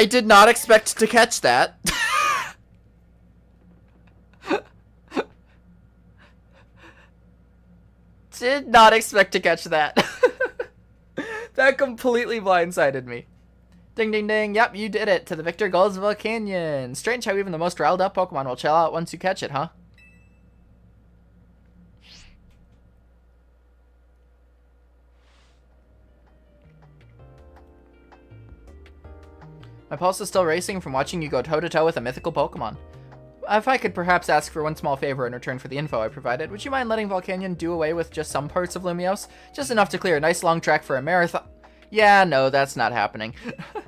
did not expect to catch that. Did not expect to catch that. That completely blindsided me. Ding, ding, ding. Yep, you did it. To the victor goes Volcanion. Strange how even the most riled up Pokemon will chill out once you catch it, huh? My pulse is still racing from watching you go toe-to-toe with a mythical Pokemon. If I could perhaps ask for one small favor in return for the info I provided, would you mind letting Volcanion do away with just some parts of Lumiose? Just enough to clear a nice long track for a marathon. Yeah, no, that's not happening. I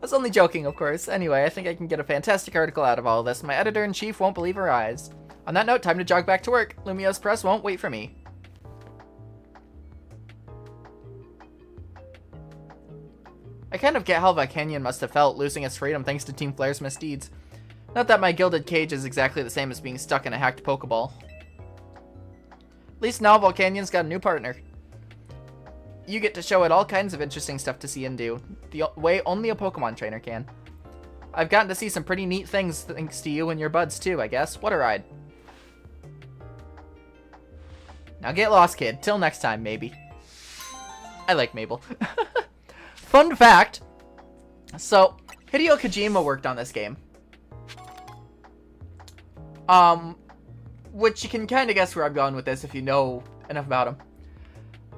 was only joking, of course. Anyway, I think I can get a fantastic article out of all of this. My editor-in-chief won't believe her eyes. On that note, time to jog back to work. Lumiose Press won't wait for me. I kind of get how Volcanion must have felt losing its freedom thanks to Team Flare's misdeeds. Not that my gilded cage is exactly the same as being stuck in a hacked Pokeball. At least now Volcanian's got a new partner. You get to show it all kinds of interesting stuff to see and do. The way only a Pokemon trainer can. I've gotten to see some pretty neat things thanks to you and your buds too, I guess. What a ride. Now get lost, kid. Till next time, maybe. I like Mabel. Fun fact. So, Hideo Kojima worked on this game. Which you can kind of guess where I'm going with this if you know enough about him.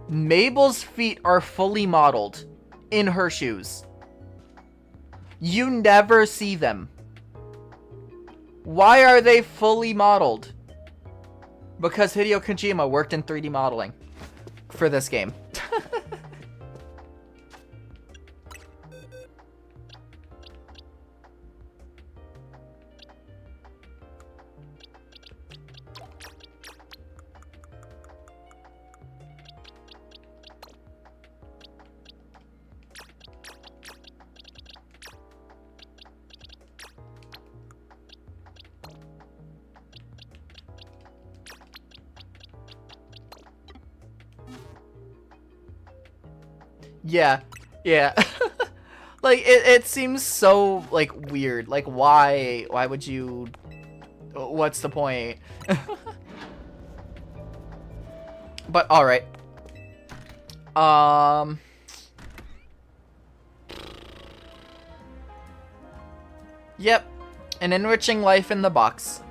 Mabel's feet are fully modeled in her shoes. You never see them. Why are they fully modeled? Because Hideo Kojima worked in 3D modeling for this game. Yeah, yeah. Like, it seems so, like, weird. Like, why would you... What's the point? But, alright. Yep. An enriching life in the box.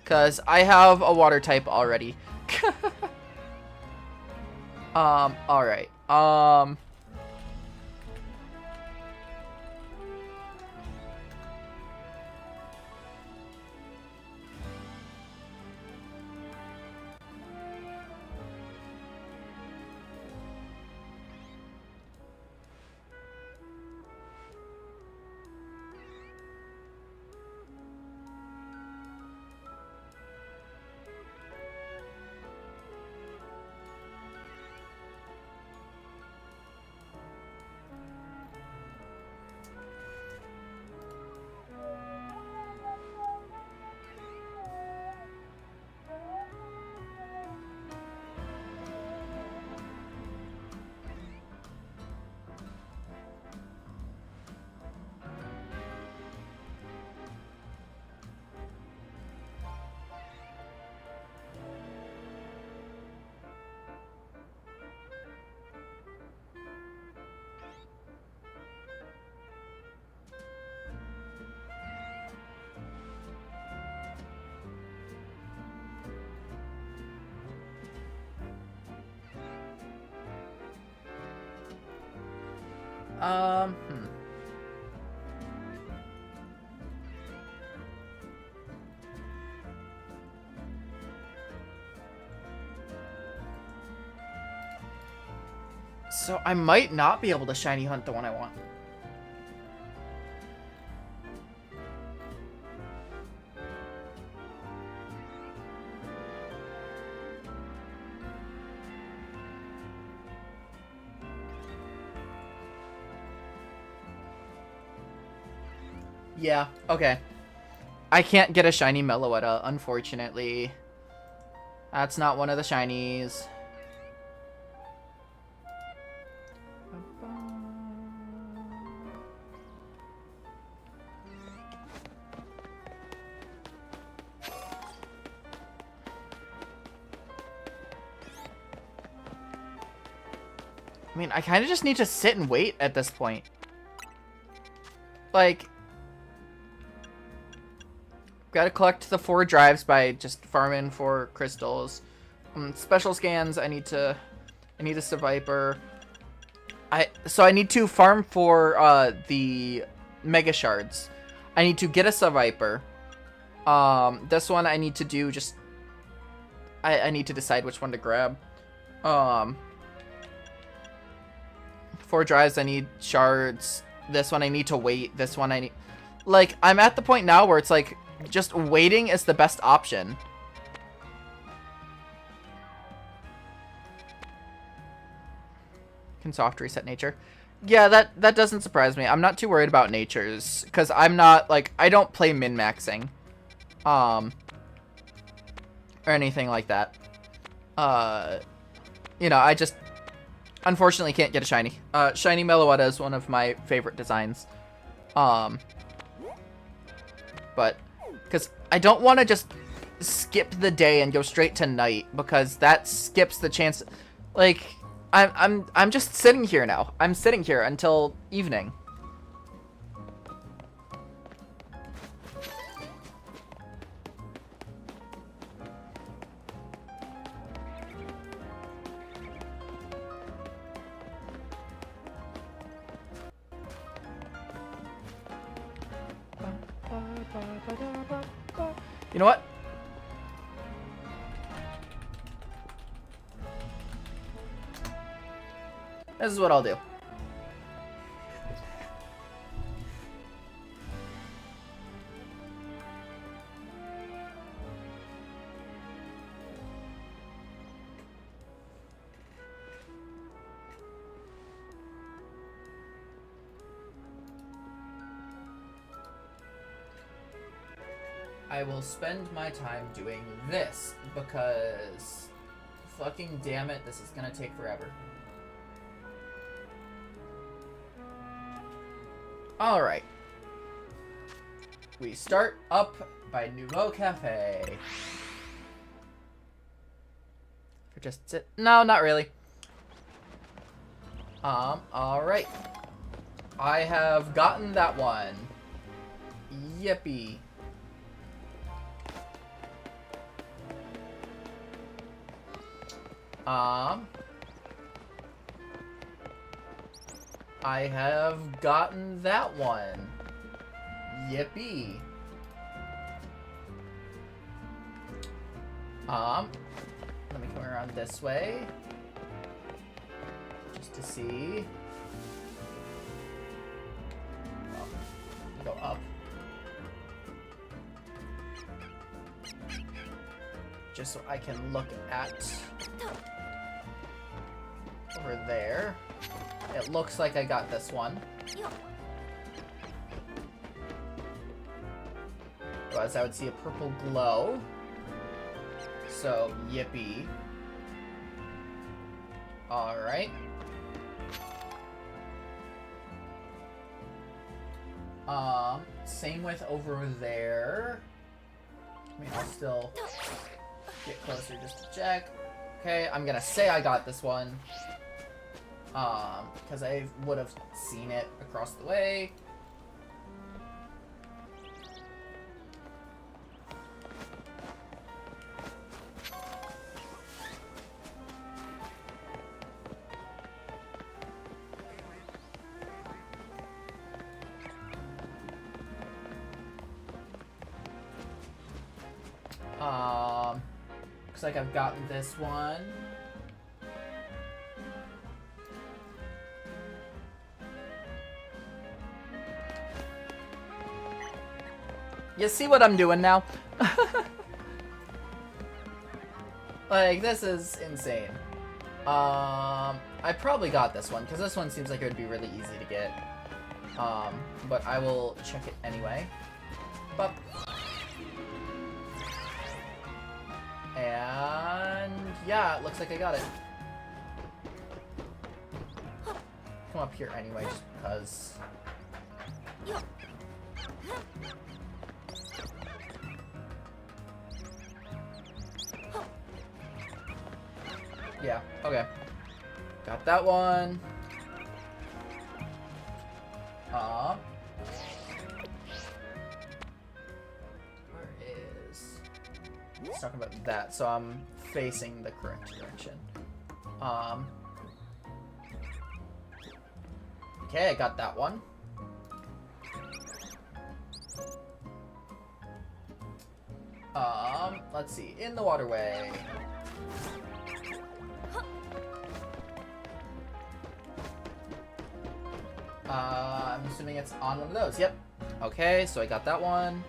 Because I have a water type already. Alright. So I might not be able to shiny hunt the one I want. Yeah, okay. I can't get a shiny Meloetta, unfortunately. That's not one of the shinies. I mean, I kind of just need to sit and wait at this point. Like, gotta collect the 4 drives by just farming for crystals. Special scans, I need a Seviper. So I need to farm for the Mega Shards. I need to get a Seviper. This one I need to do just... I need to decide which one to grab. 4 drives, I need shards. This one I need to wait. This one I need... Like, I'm at the point now where it's like, just waiting is the best option. Can soft reset nature. Yeah, that doesn't surprise me. I'm not too worried about natures, because I'm not, like, I don't play min-maxing. Or anything like that. You know, I just unfortunately can't get a shiny. Shiny Meloetta is one of my favorite designs. But because I don't want to just skip the day and go straight to night, because that skips the chance. Like, I'm just sitting here now. I'm sitting here until evening. You know what? This is what I'll do. I will spend my time doing this because fucking damn it, this is gonna take forever. Alright. We start up by Nouveau Cafe. For just sit. No, not really. Alright. I have gotten that one. Yippee. I have gotten that one. Yippee. Let me come around this way. Just to see. Go up. Just so I can look at over there. It looks like I got this one. Otherwise, I would see a purple glow. So, yippee. Alright. Same with over there. I mean, I'll still get closer just to check. Okay, I'm gonna say I got this one. Because I would have seen it across the way. Looks like I've gotten this one. You see what I'm doing now? Like, this is insane. I probably got this one, because this one seems like it would be really easy to get. But I will check it anyway. Bup. And yeah, it looks like I got it. Come up here anyway, just because. Yeah, okay. Got that one. Where is... Let's talk about that, so I'm facing the correct direction. Okay, I got that one. Let's see, in the waterway. I'm assuming it's on one of those. Yep. Okay, so I got that one.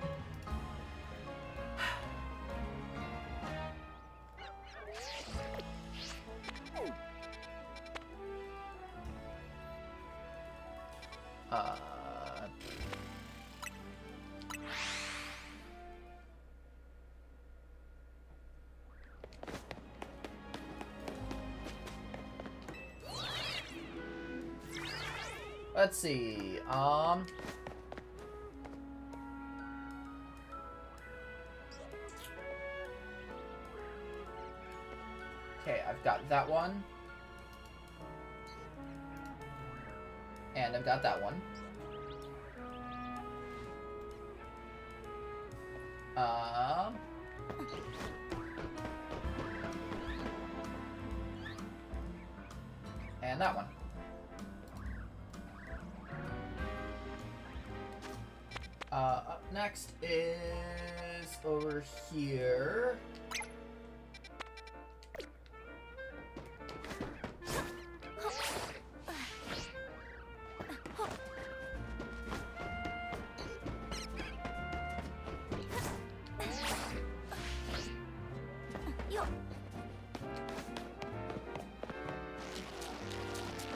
let's see. Okay, I've got that one. And I've got that one. And that one. Up next is over here.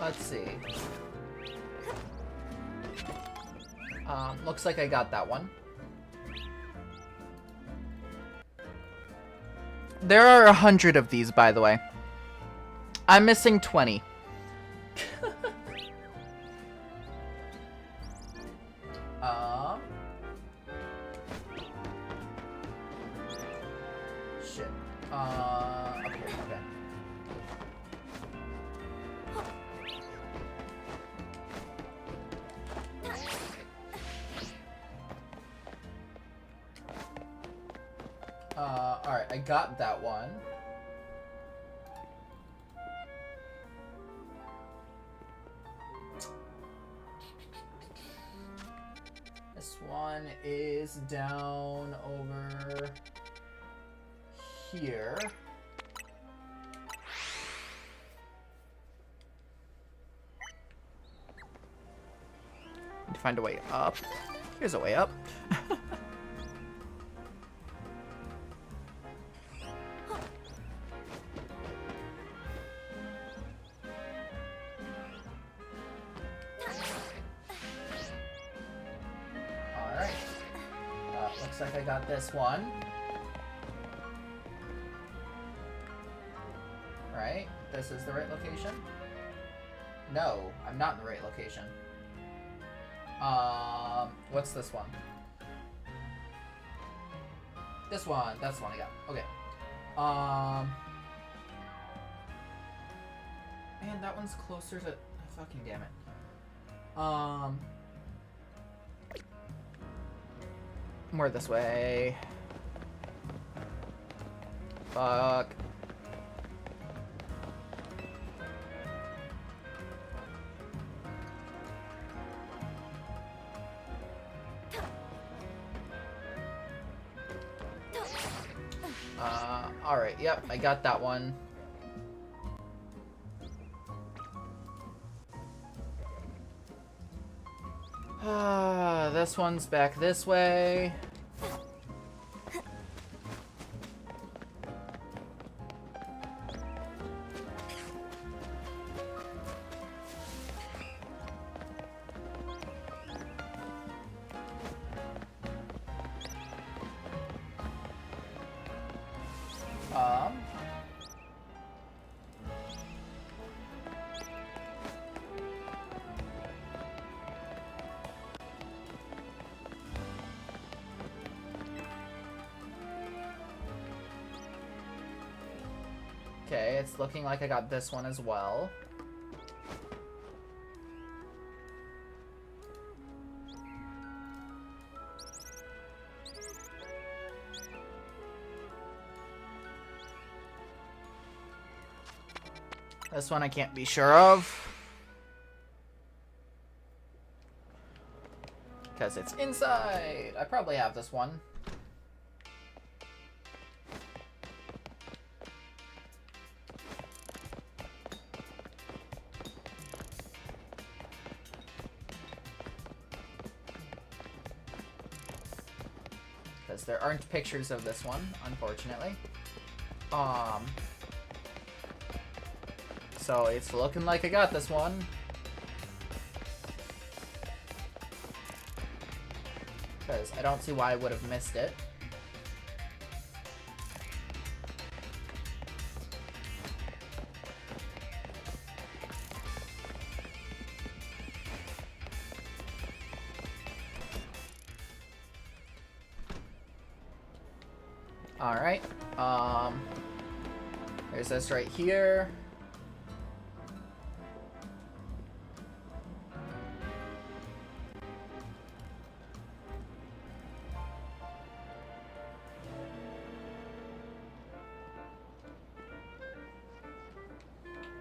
Let's see. Looks like I got that one. There are 100 of these, by the way. I'm missing 20. Shit. Up here, okay. Alright, I got that one. This one is down over here. Need to find a way up. Here's a way up. Looks like I got this one. Right? This is the right location? No, I'm not in the right location. What's this one? This one. That's the one I got. Okay. Man, that one's closer to... Fucking damn it. More this way. Fuck. Alright, yep, I got that one. This one's back this way. Okay, it's looking like I got this one as well. This one I can't be sure of. Because it's inside. I probably have this one. Because there aren't pictures of this one, unfortunately. So it's looking like I got this one. Because I don't see why I would have missed it. Alright. There's this right here.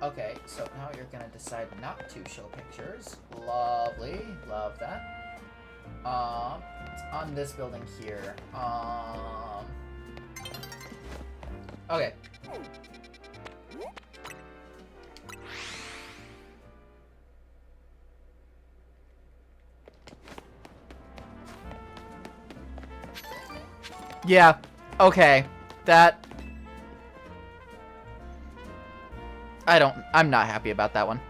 Okay, so now you're gonna decide not to show pictures. Lovely. Love that. It's on this building here. Okay. Yeah. Okay. That... I'm not happy about that one.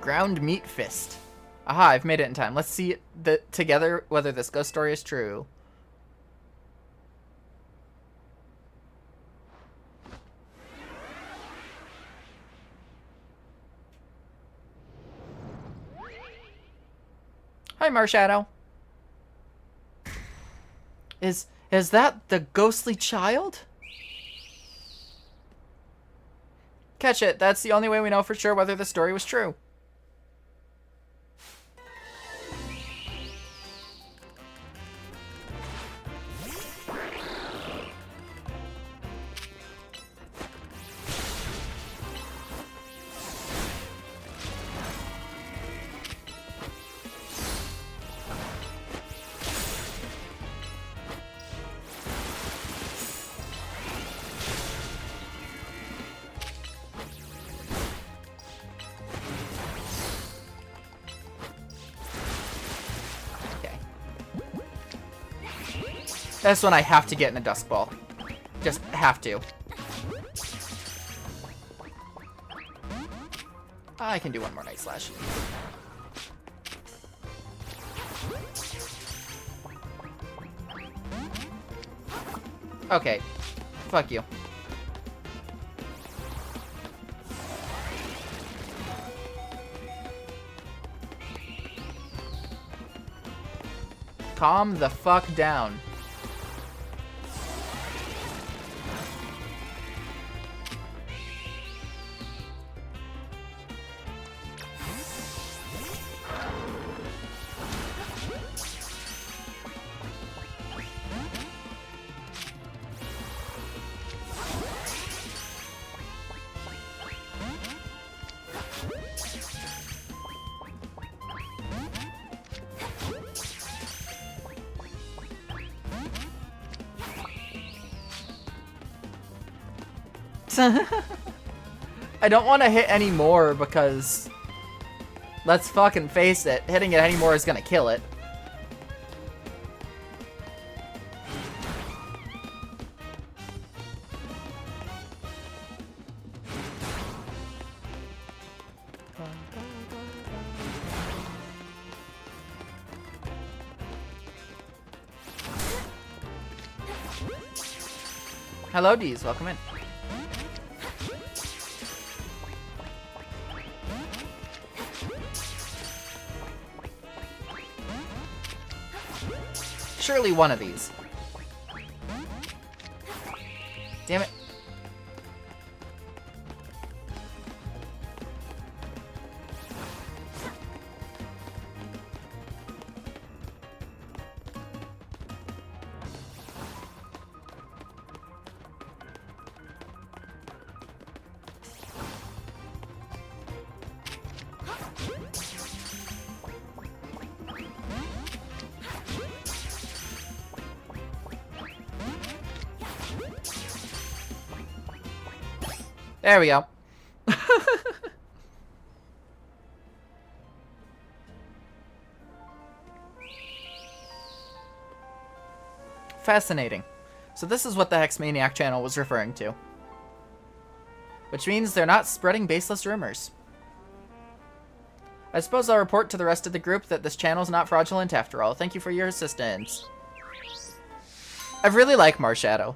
Ground meat fist. Aha, I've made it in time. Let's see together whether this ghost story is true. Hi, Marshadow. Is that the ghostly child? Catch it. That's the only way we know for sure whether the story was true. This one I have to get in a Dusk Ball. Just have to. I can do one more Night Slash. Okay. Fuck you. Calm the fuck down. I don't want to hit any more because, let's fucking face it, hitting it any more is gonna kill it. Hello, Deez. Welcome in. Surely one of these. Damn it. There we go. Fascinating. So this is what the Hexmaniac channel was referring to. Which means they're not spreading baseless rumors. I suppose I'll report to the rest of the group that this channel's not fraudulent after all. Thank you for your assistance. I really like Marshadow.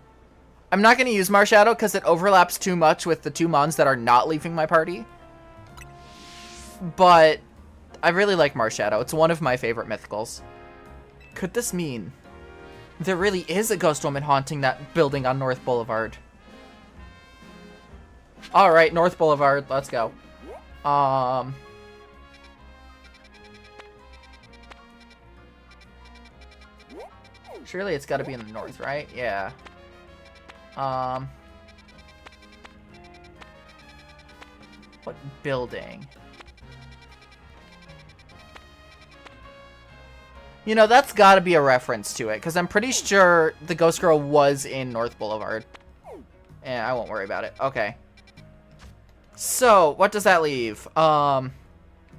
I'm not going to use Marshadow because it overlaps too much with the 2 mons that are not leaving my party. But I really like Marshadow. It's one of my favorite mythicals. Could this mean there really is a ghost woman haunting that building on North Boulevard? Alright, North Boulevard. Let's go. Surely it's got to be in the north, right? Yeah. What building? You know, that's got to be a reference to it, because I'm pretty sure the ghost girl was in North Boulevard. And I won't worry about it. Okay. So, what does that leave?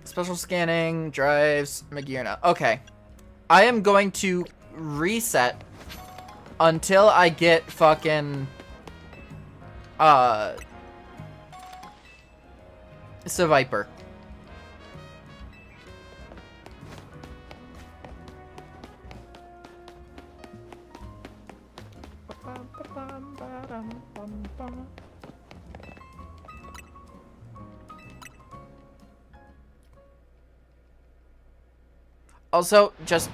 Special scanning, drives, Magirna. Okay. I am going to reset until I get fucking Viper. Also, just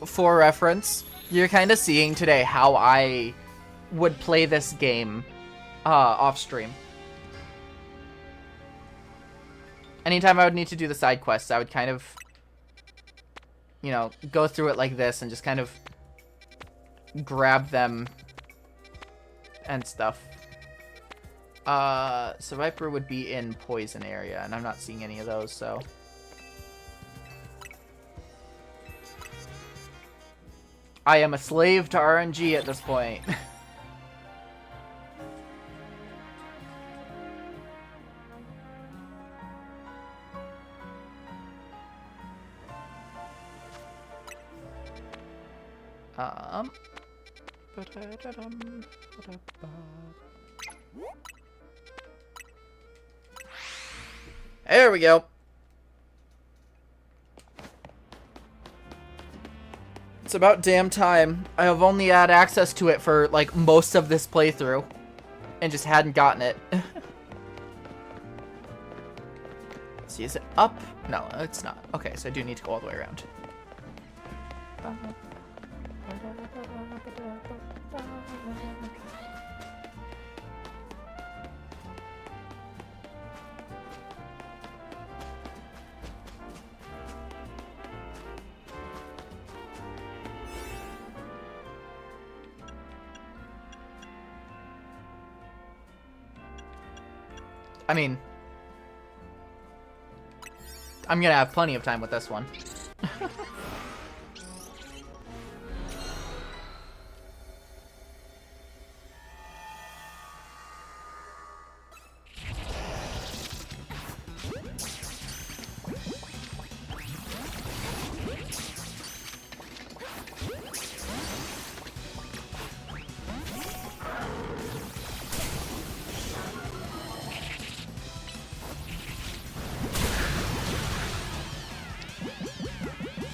for reference, you're kind of seeing today how I would play this game off stream. Anytime I would need to do the side quests, I would kind of, you know, go through it like this and just kind of grab them and stuff. So Viper would be in poison area, and I'm not seeing any of those, so... I am a slave to RNG at this point. There we go. It's about damn time. I have only had access to it for, like, most of this playthrough. And just hadn't gotten it. See, is it up? No, it's not. Okay, so I do need to go all the way around. I mean, I'm gonna have plenty of time with this one.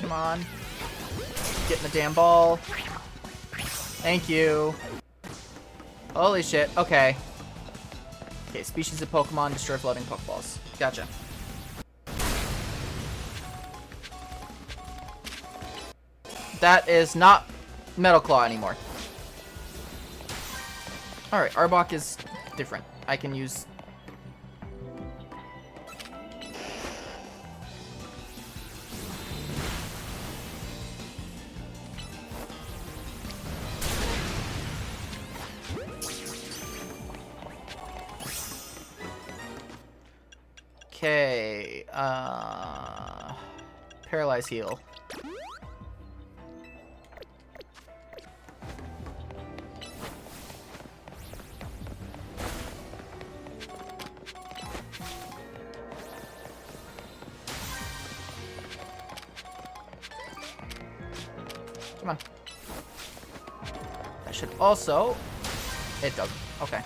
Come on. Getting the damn ball. Thank you. Holy shit. Okay. Okay, species of Pokemon destroy floating Pokeballs. Gotcha. That is not Metal Claw anymore. Alright, Arbok is different. I can use... Okay, Paralyze Heal. Come on. That should also... It does. Okay.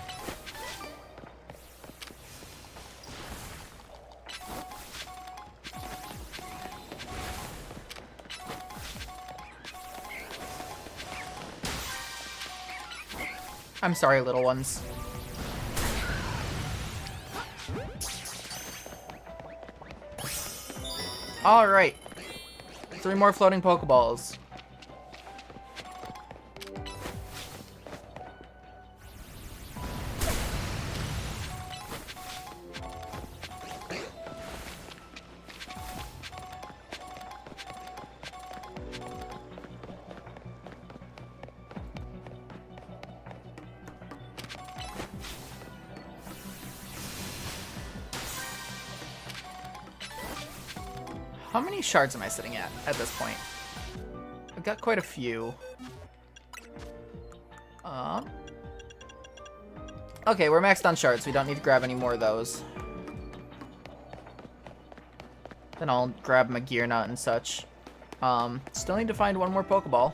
I'm sorry, little ones. Alright. 3 more floating Pokeballs. How many shards am I sitting at this point? I've got quite a few. Okay, we're maxed on shards. We don't need to grab any more of those. Then I'll grab my gear nut and such. Still need to find one more Pokeball.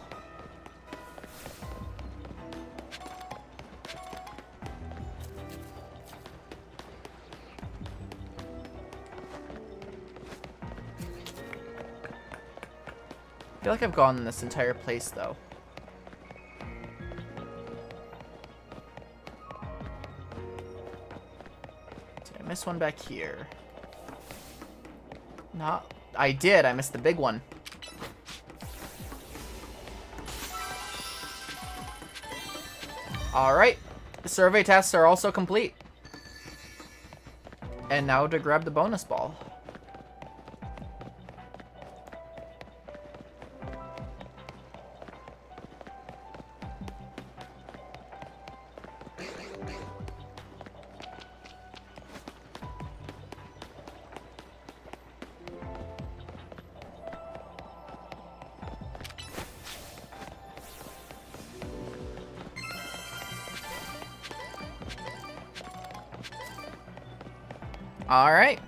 I feel like I've gone this entire place, though. Did I miss one back here? No, I did. I missed the big one. Alright. The survey tasks are also complete. And now to grab the bonus ball. Alright.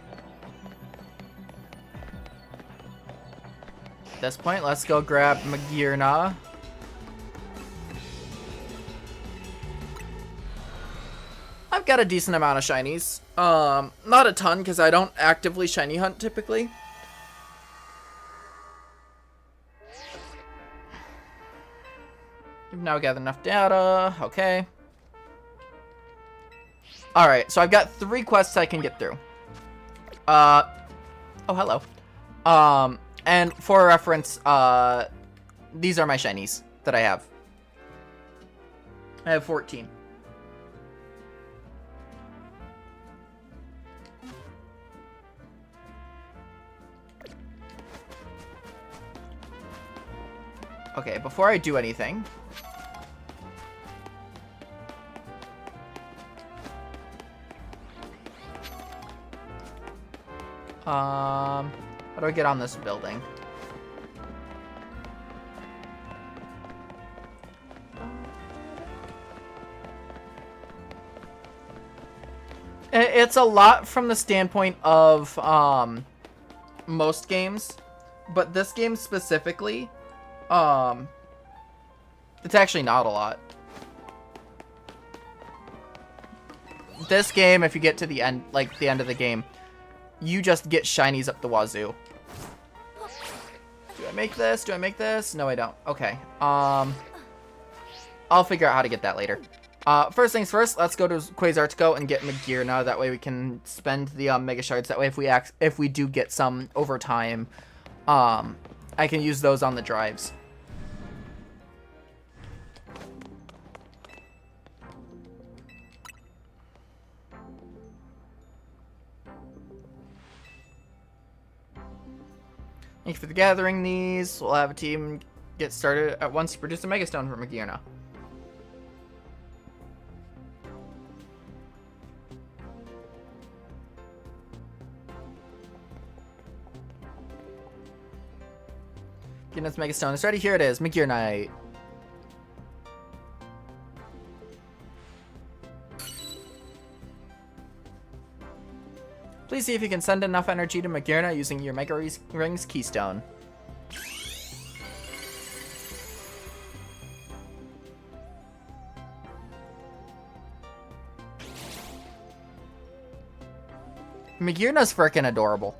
At this point, let's go grab Magirna. I've got a decent amount of shinies. Not a ton, because I don't actively shiny hunt typically. You've now gathered enough data. Okay. Alright, so I've got 3 quests I can get through. Oh, hello. And for reference, these are my shinies that I have. I have 14. Okay, before I do anything... how do I get on this building? It's a lot from the standpoint of most games, but this game specifically, it's actually not a lot. This game, if you get to the end, like the end of the game, you just get shinies up the wazoo. Do I make this? Do I make this? No, I don't. Okay. I'll figure out how to get that later. First things first, let's go to Quasartico and get Magirna. That way we can spend the Mega Shards. That way if we do get some over time, I can use those on the drives. Thank you for gathering these. We'll have a team get started at once to produce a Mega Stone for Magirna. Magirna's Mega Stone is ready. Here it is, Magirnite. Please see if you can send enough energy to Magirna using your Mega Rings Keystone. Magirna's frickin' adorable.